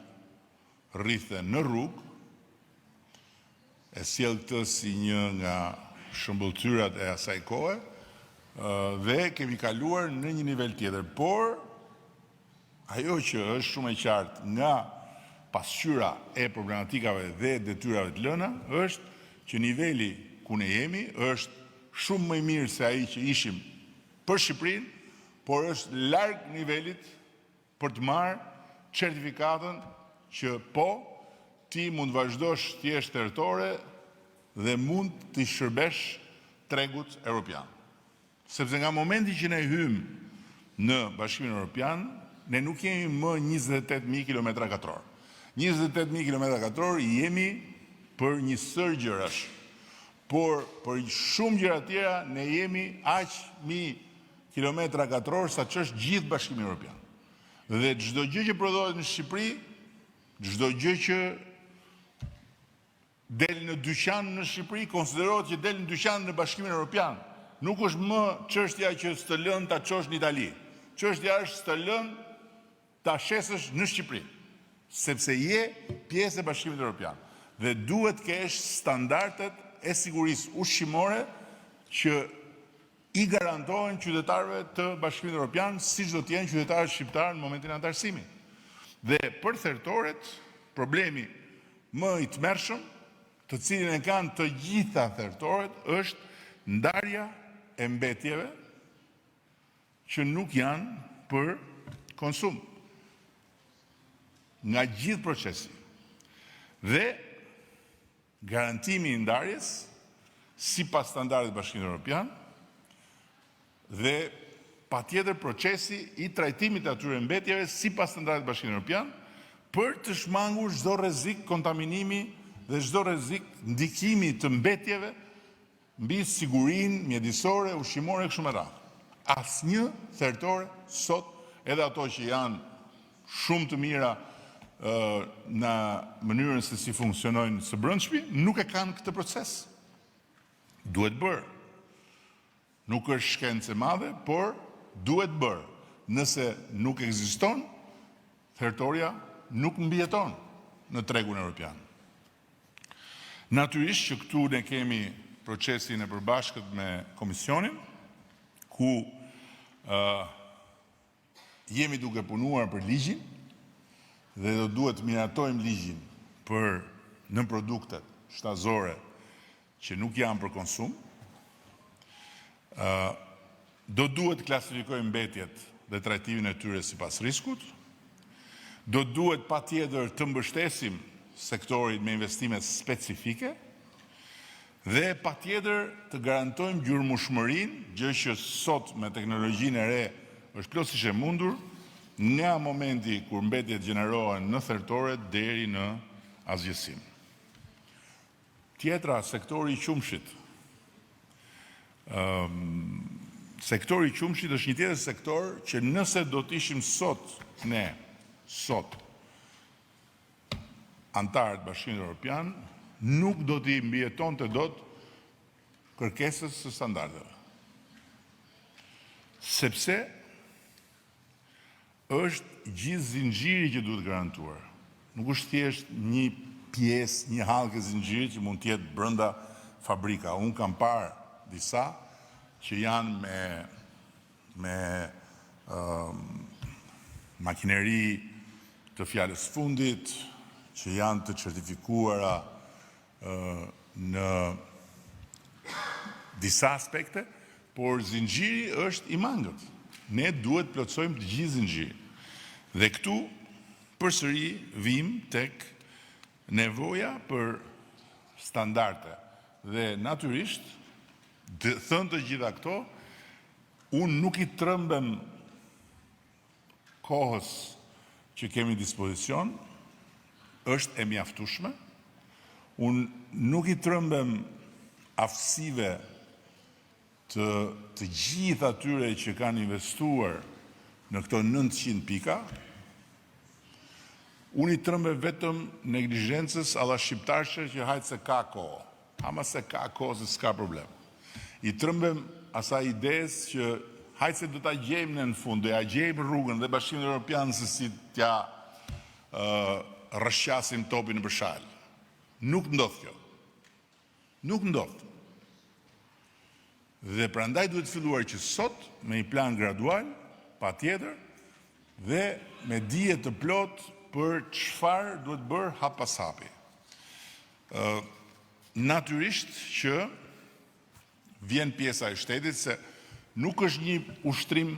rrithe në rrugë, e sjell këtë si një nga shëmbulltyrat e asaj kohe, dhe kemi kaluar në një nivel tjetër. Por ajo që është shumë e qartë nga pasqyra e problematikave dhe detyrave të lëna është që niveli ku ne jemi është shumë më i mirë se ai që ishim për Shqipërinë, por është larg nivelit për të marrë certifikatën që po ti mund vazhdosh thjesht territore dhe mund të shërbesh tregut evropian. Sepse nga momenti që ne hym në Bashkimin Evropian, ne nuk jemi më 28.000 km2. 28.000 km2 jemi për një sër gjërash, por për shumë gjëra tjera ne jemi aq 1000 km2 sa që është gjithë Bashkimi Evropian. Dhe çdo gjë që prodhohet në Shqipëri, çdo gjë që del në dyqan në Shqipëri, konsiderohet që del në dyqan në Bashkimin Evropian. Nuk është më çështja që s'të lën ta çosh në Itali. Çështja është s'të lën ta shesësh në Shqipëri, sepse je pjesë e Bashkimit Evropian. Dhe duhet kesh standardet e sigurisë ushqimore që i garantohen qytetarëve të Bashkimit Evropian, siç do të jenë qytetarët shqiptarë në momentin e antarësimit. Dhe për thertoret, problemi më i tmerrshëm, të cilin e kanë të gjitha thertoret, është ndarja e mbetjeve që nuk janë për konsum nga gjithë procesi. Dhe garantimi i ndarjes sipas standardit Bashkimit Evropian dhe patjetër procesi i trajtimit të atyre mbetjeve sipas standardit Bashkimit Evropian për të shmangur çdo rrezik kontaminimi dhe çdo rrezik ndikimi të mbetjeve mbi sigurinë mjedisore, ushqimore e kështu me radhë. Asnjë thertore sot, edhe ato që janë shumë të mira në mënyrën se si funksionojnë së brendshmi, nuk e kanë këtë proces. Duhet bërë. Nuk është shkencë e madhe, por duhet bërë. Nëse nuk ekziston, thertoria nuk mbijeton në tregun evropian. Natyrisht që këtu ne kemi procesin e përbashkët me Komisionin, ku jemi duke punuar për ligjin dhe do duhet të miratojmë ligjin për në produktet shtazore që nuk janë për konsum. Do duhet të klasifikojmë mbetjet dhe trajtimin e tyre sipas riskut. Do duhet patjetër të mbështesim sektorit me investime specifike dhe patjetër të garantojmë gjurmëshmërinë, gjë që sot me teknologjinë e re është plotësisht e mundur, nga momenti kur mbetjet gjenerohen në thertore deri në asgjësim. Tjetra, sektori i qumshit. Sektori i qumshit është një tjetër sektor që nëse do të ishim sot antarët Bashkimit Evropian, nuk do t'i mbijetonte dot kërkesës së standardeve. Sepse është gjithë zinxhiri që duhet garantuar. Nuk është thjesht një pjesë, një hallkë e zinxhirit që mund të jetë brenda fabrika. Unë kam parë disa që janë me makineri të fjalës fundit, që janë të certifikuara në disa aspekte, por zinxhiri është i mangët. Ne duhet plotësojmë të gjithë zinxhirin. Dhe këtu përsëri vim tek nevoja për standarde. Dhe natyrisht, thënë të gjitha këto, unë nuk i trëmbem kohës që kemi dispozicion, është e mjaftueshme. Unë nuk i trëmbem aftësive të gjithë atyre që kanë investuar në këto 900 pika. Unë i trëmbem vetëm neglizhencës alla shqiptarëshe që hajtë se ka kohë. Ama se ka kohë, se s'ka problem. I trëmbem asaj idees që hajtë se do t'a gjejmë në fund, do ja gjejmë rrugën dhe Bashkimin Evropian se si t'ja rrëshqasim topin në përshal. Nuk ndodh kjo. Nuk ndodh. Dhe prandaj duhet filluar që sot me një plan gradual, patjetër, dhe me dije të plot për çfarë duhet bërë hap pas hapi. Natyrisht që vjen pjesa e shtetit se nuk është një ushtrim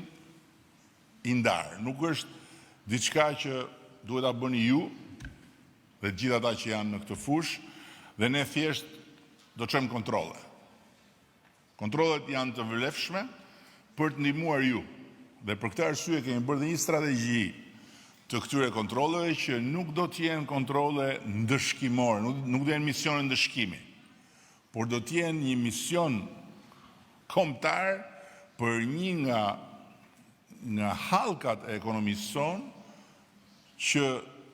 i ndarë, nuk është diçka që duhet ta bëni ju dhe gjithë ata që janë në këtë fushë dhe ne thjesht do çojmë kontrolle. Kontrollet janë të vlefshme për të ndihmuar ju. Dhe për këtë arsye kemi bërë dhe një strategji të këtyre kontrolleve që nuk do të jenë kontrolle ndëshkimore, nuk do jenë misione ndëshkimi, por do të jenë një mision kombëtar për një nga hallkat e ekonomisë sonë që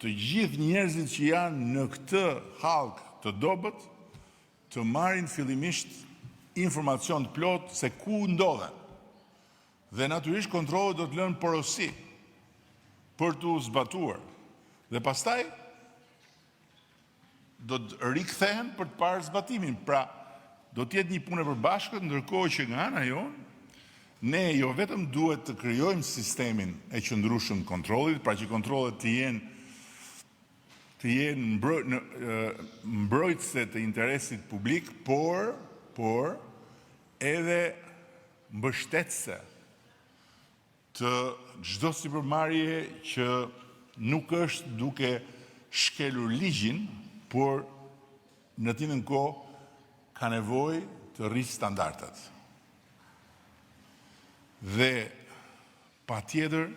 të gjithë njerëzit që janë në këtë hallkë të dobët të marrin fillimisht informacion të plot se ku ndodhen. Dhe natyrisht kontrollet do të lënë porosi për të zbatuar. Dhe pastaj do të rikthehen për të parë zbatimin. Pra, do të jetë një punë e përbashkët, ndërkohë që nga ana jonë ne jo vetëm duhet të krijojmë sistemin e qëndrueshëm të kontrollit, pra që kontrollet të jenë mbrojtëse të interesit publik, por edhe mbështetëse të çdo sipërmarrje që nuk është duke shkelur ligjin, por në të njëjtën kohë ka nevojë të rrisë standardet. Dhe pa tjetër,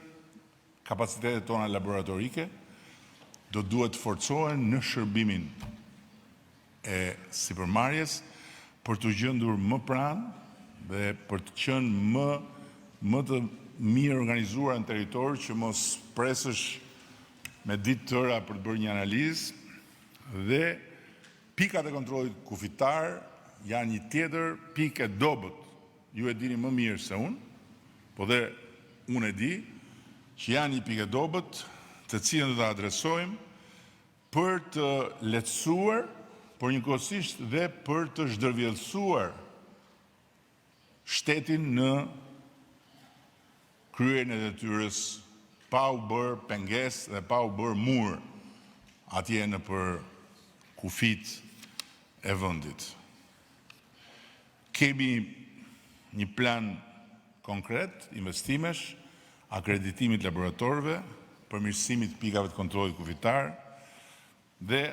kapacitetet tona laboratorike do duhet të forcohen në shërbimin e sipërmarrjes për të gjendur më pranë dhe për të qenë më të mirë organizuar në territor që mos presësh me ditë tëra për të bërë një analizë dhe pikat e kontrollit kufitar janë një tjetër pikë e dobët. Ju e dini më mirë se unë, po dhe unë e di që janë një pikë e dobët të cilën do të adresojmë për të lehtësuar, por njëkohësisht dhe për të zhdërvjelësuar shtetin në kryerjen e detyrës pa u bërë pengesë dhe pa u bërë mur atje në për kufit e vendit. Kemi një plan konkret, investimesh, akreditimit laboratorëve, përmirësimit pikave të kontrollit kufitar dhe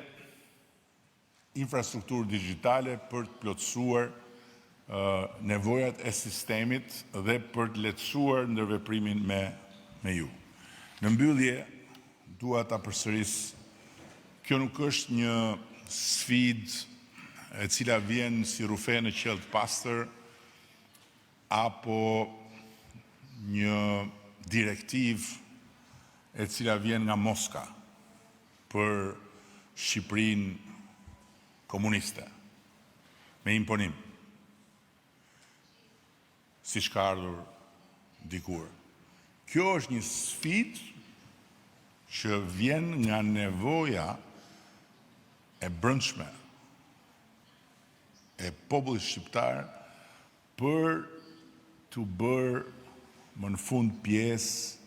infrastrukturë digjitale për të plotësuar nevojat e sistemit dhe për të lehtësuar ndërveprimin me ju. Në mbyllje, dua ta përsëris, kjo nuk është një sfidë e cila vjen si rufe në qell të pastër apo një direktiv e cila vjen nga Moska për Shqipërinë komuniste, me imponim, si ka ardhur dikur. Kjo është një sfidë që vjen nga nevoja e brendshme e popullit shqiptar për të bërë më në fund pjesë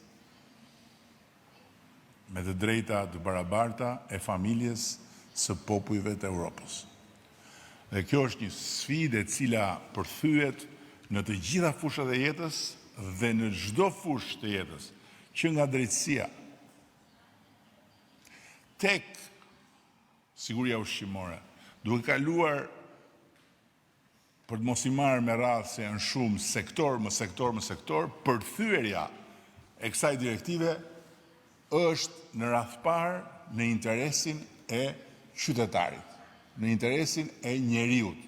me të drejta të barabarta e familjes së popujve të Europës. Dhe kjo është një sfidë e cila përthyet në të gjitha fushat e jetës dhe në çdo fushë të jetës, që nga drejtësia tek siguria ushqimore, duke kaluar për të mos i marrë me radhë se janë shumë sektor më sektor, përthyerja e kësaj direktive është në radh parë në interesin e qytetarit, në interesin e njeriut.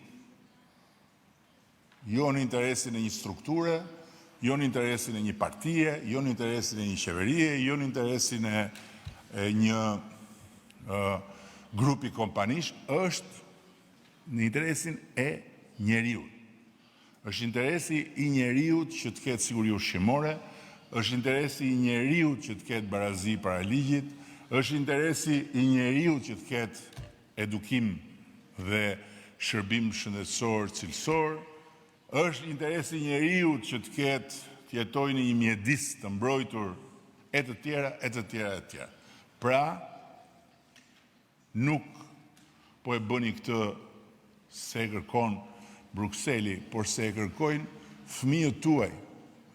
Jo në interesin e një strukture, jo në interesin e një partije, jo në interesin e një qeverie, jo në interesin e një grupi kompanish, është në interesin e njeriut. Është interesi i njeriut që të ketë siguri ushqimore, është interesi i njeriut që të ketë barazi para ligjit, është interesi i njeriut që të ketë edukim dhe shërbim shëndetësor cilësor, është interesi i njeriut që të jetojë në një mjedis të mbrojtur e të tjera, e të tjera, e të tjera. Pra, nuk po e bëni këtë se e kërkon Brukseli, por se e kërkojnë fëmijët tuaj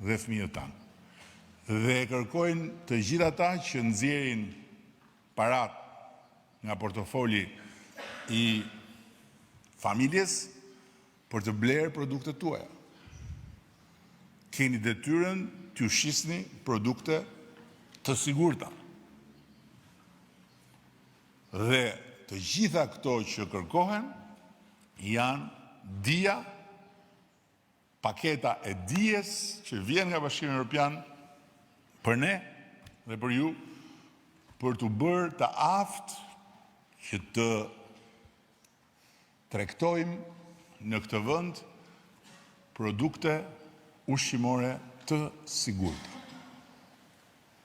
dhe fëmijët tanë. Dhe e kërkojnë të gjithë ata që nxjerrin parat nga portofoli i familjes për të blerë produktet tuaja. Keni detyrën t'ju shisni produkte të sigurta. Dhe të gjitha këto që kërkohen janë dia, paketa e dijes që vjen nga Bashkimi Evropian për ne dhe për ju, për të bërë të aftë që të tregtojmë në këtë vend produkte ushqimore të sigurta.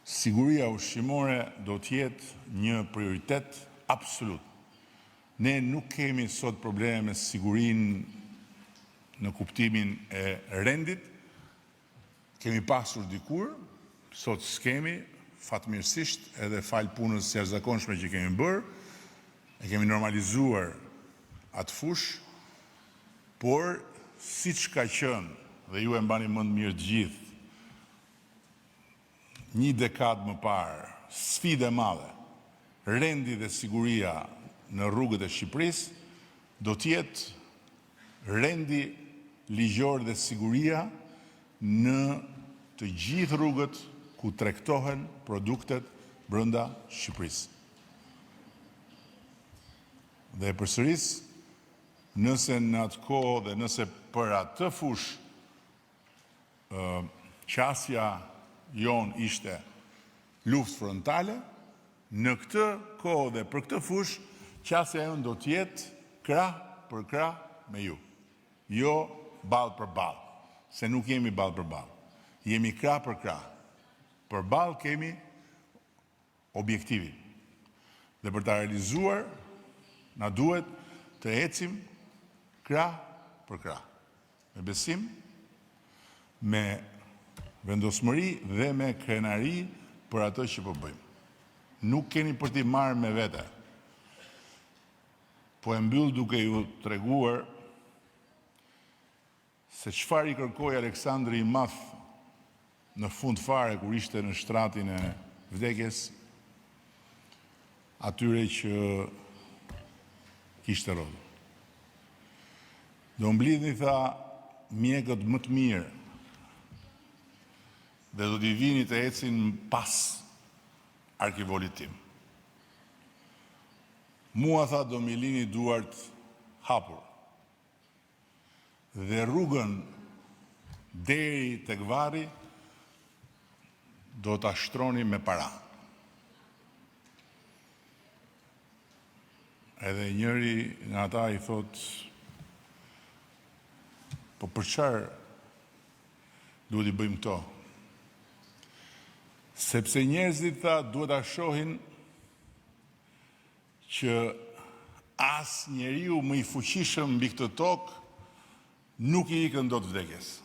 Siguria ushqimore do të jetë një prioritet absolut. Ne nuk kemi sot probleme me sigurinë në kuptimin e rendit, kemi pasur dikur, sot s'kemi, fatmirësisht edhe fal punës së jashtëzakonshme që kemi bërë, e kemi normalizuar atë fushë, por siç ka qenë, dhe ju e mbani mend mirë të gjithë, një dekadë më parë, sfidë e madhe, rendi dhe siguria në rrugët e Shqipërisë do të jetë rendi ligjor dhe siguria në të gjithë rrugët ku tregtohen produktet brenda Shqipërisë. Dhe përsëris, nëse në atë kohë dhe nëse për atë fush qasja jonë ishte luftë frontale, në këtë kohë dhe për këtë fush, qasja jonë do t'jetë krah për krah me ju. Jo ballë për ballë, se nuk jemi ballë për ballë. Jemi krah për krah. Për ballë kemi objektivin. Dhe për ta realizuar, na duhet të ecim krah për krah. Me besim, me vendosmëri dhe me krenari për atë që po bëjmë. Nuk keni për t'i marrë me vete. Po e mbyll duke ju treguar se çfarë i kërkoi Aleksandri i Madh në fund fare kur ishte në shtratin e vdekjes atyre që kishte rrodhur. Do mblidhni, tha, mjekët më të mirë dhe do t'i vini të ecin pas arkivolit tim. Mua, tha, do mi lini duart hapur dhe rrugën deri tek varri do ta shtroni me para. Edhe njëri nga ata i thot, po për çfarë duhet i bëjmë këto? Sepse njerëzit, tha, duhet ta shohin që as njeriu më i fuqishëm mbi këtë tokë nuk i ikën dot vdekjes.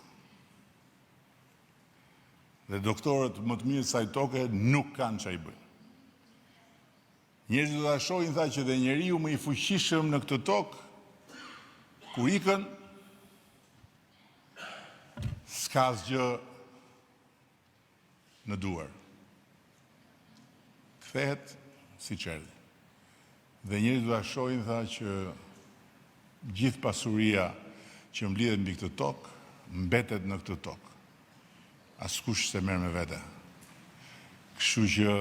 Dhe doktorët më të mirë kësaj toke nuk kanë çfarë i bëjnë. Njerëzit do ta shohin, tha, që dhe njeriu më i fuqishëm në këtë tokë, kur ikën, s'ka asgjë në duar. Kthehet si erdhi. Dhe njerëzit do ta shohin, tha, që gjithë pasuria që mblidhet mbi këtë tokë, mbetet në këtë tokë. Askush se merr me vete. Kështu që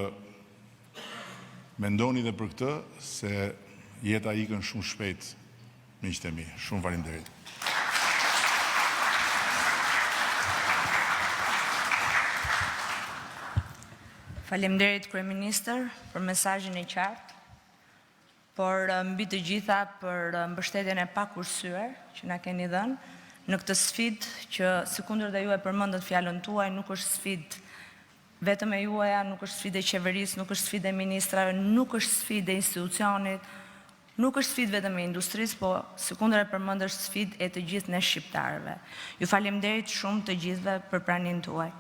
mendoni dhe për këtë, se jeta ikën shumë shpejt, miqtë e mi. Shumë faleminderit. Faleminderit Kryeministër për mesazhin e qartë, por mbi të gjitha për mbështetjen e pakurrësyer që na keni dhënë në këtë sfidë që sikundër dhe ju e përmendët fjalën tuaj, nuk është sfidë vetëm e juaja, nuk është sfidë e qeverisë, nuk është sfidë e ministrave, nuk është sfidë e institucionit, nuk është sfidë vetëm e industrisë, po sikundër e përmendër sfidë e të gjithë ne shqiptarëve. Ju faleminderit shumë të gjithëve për praninë tuaj.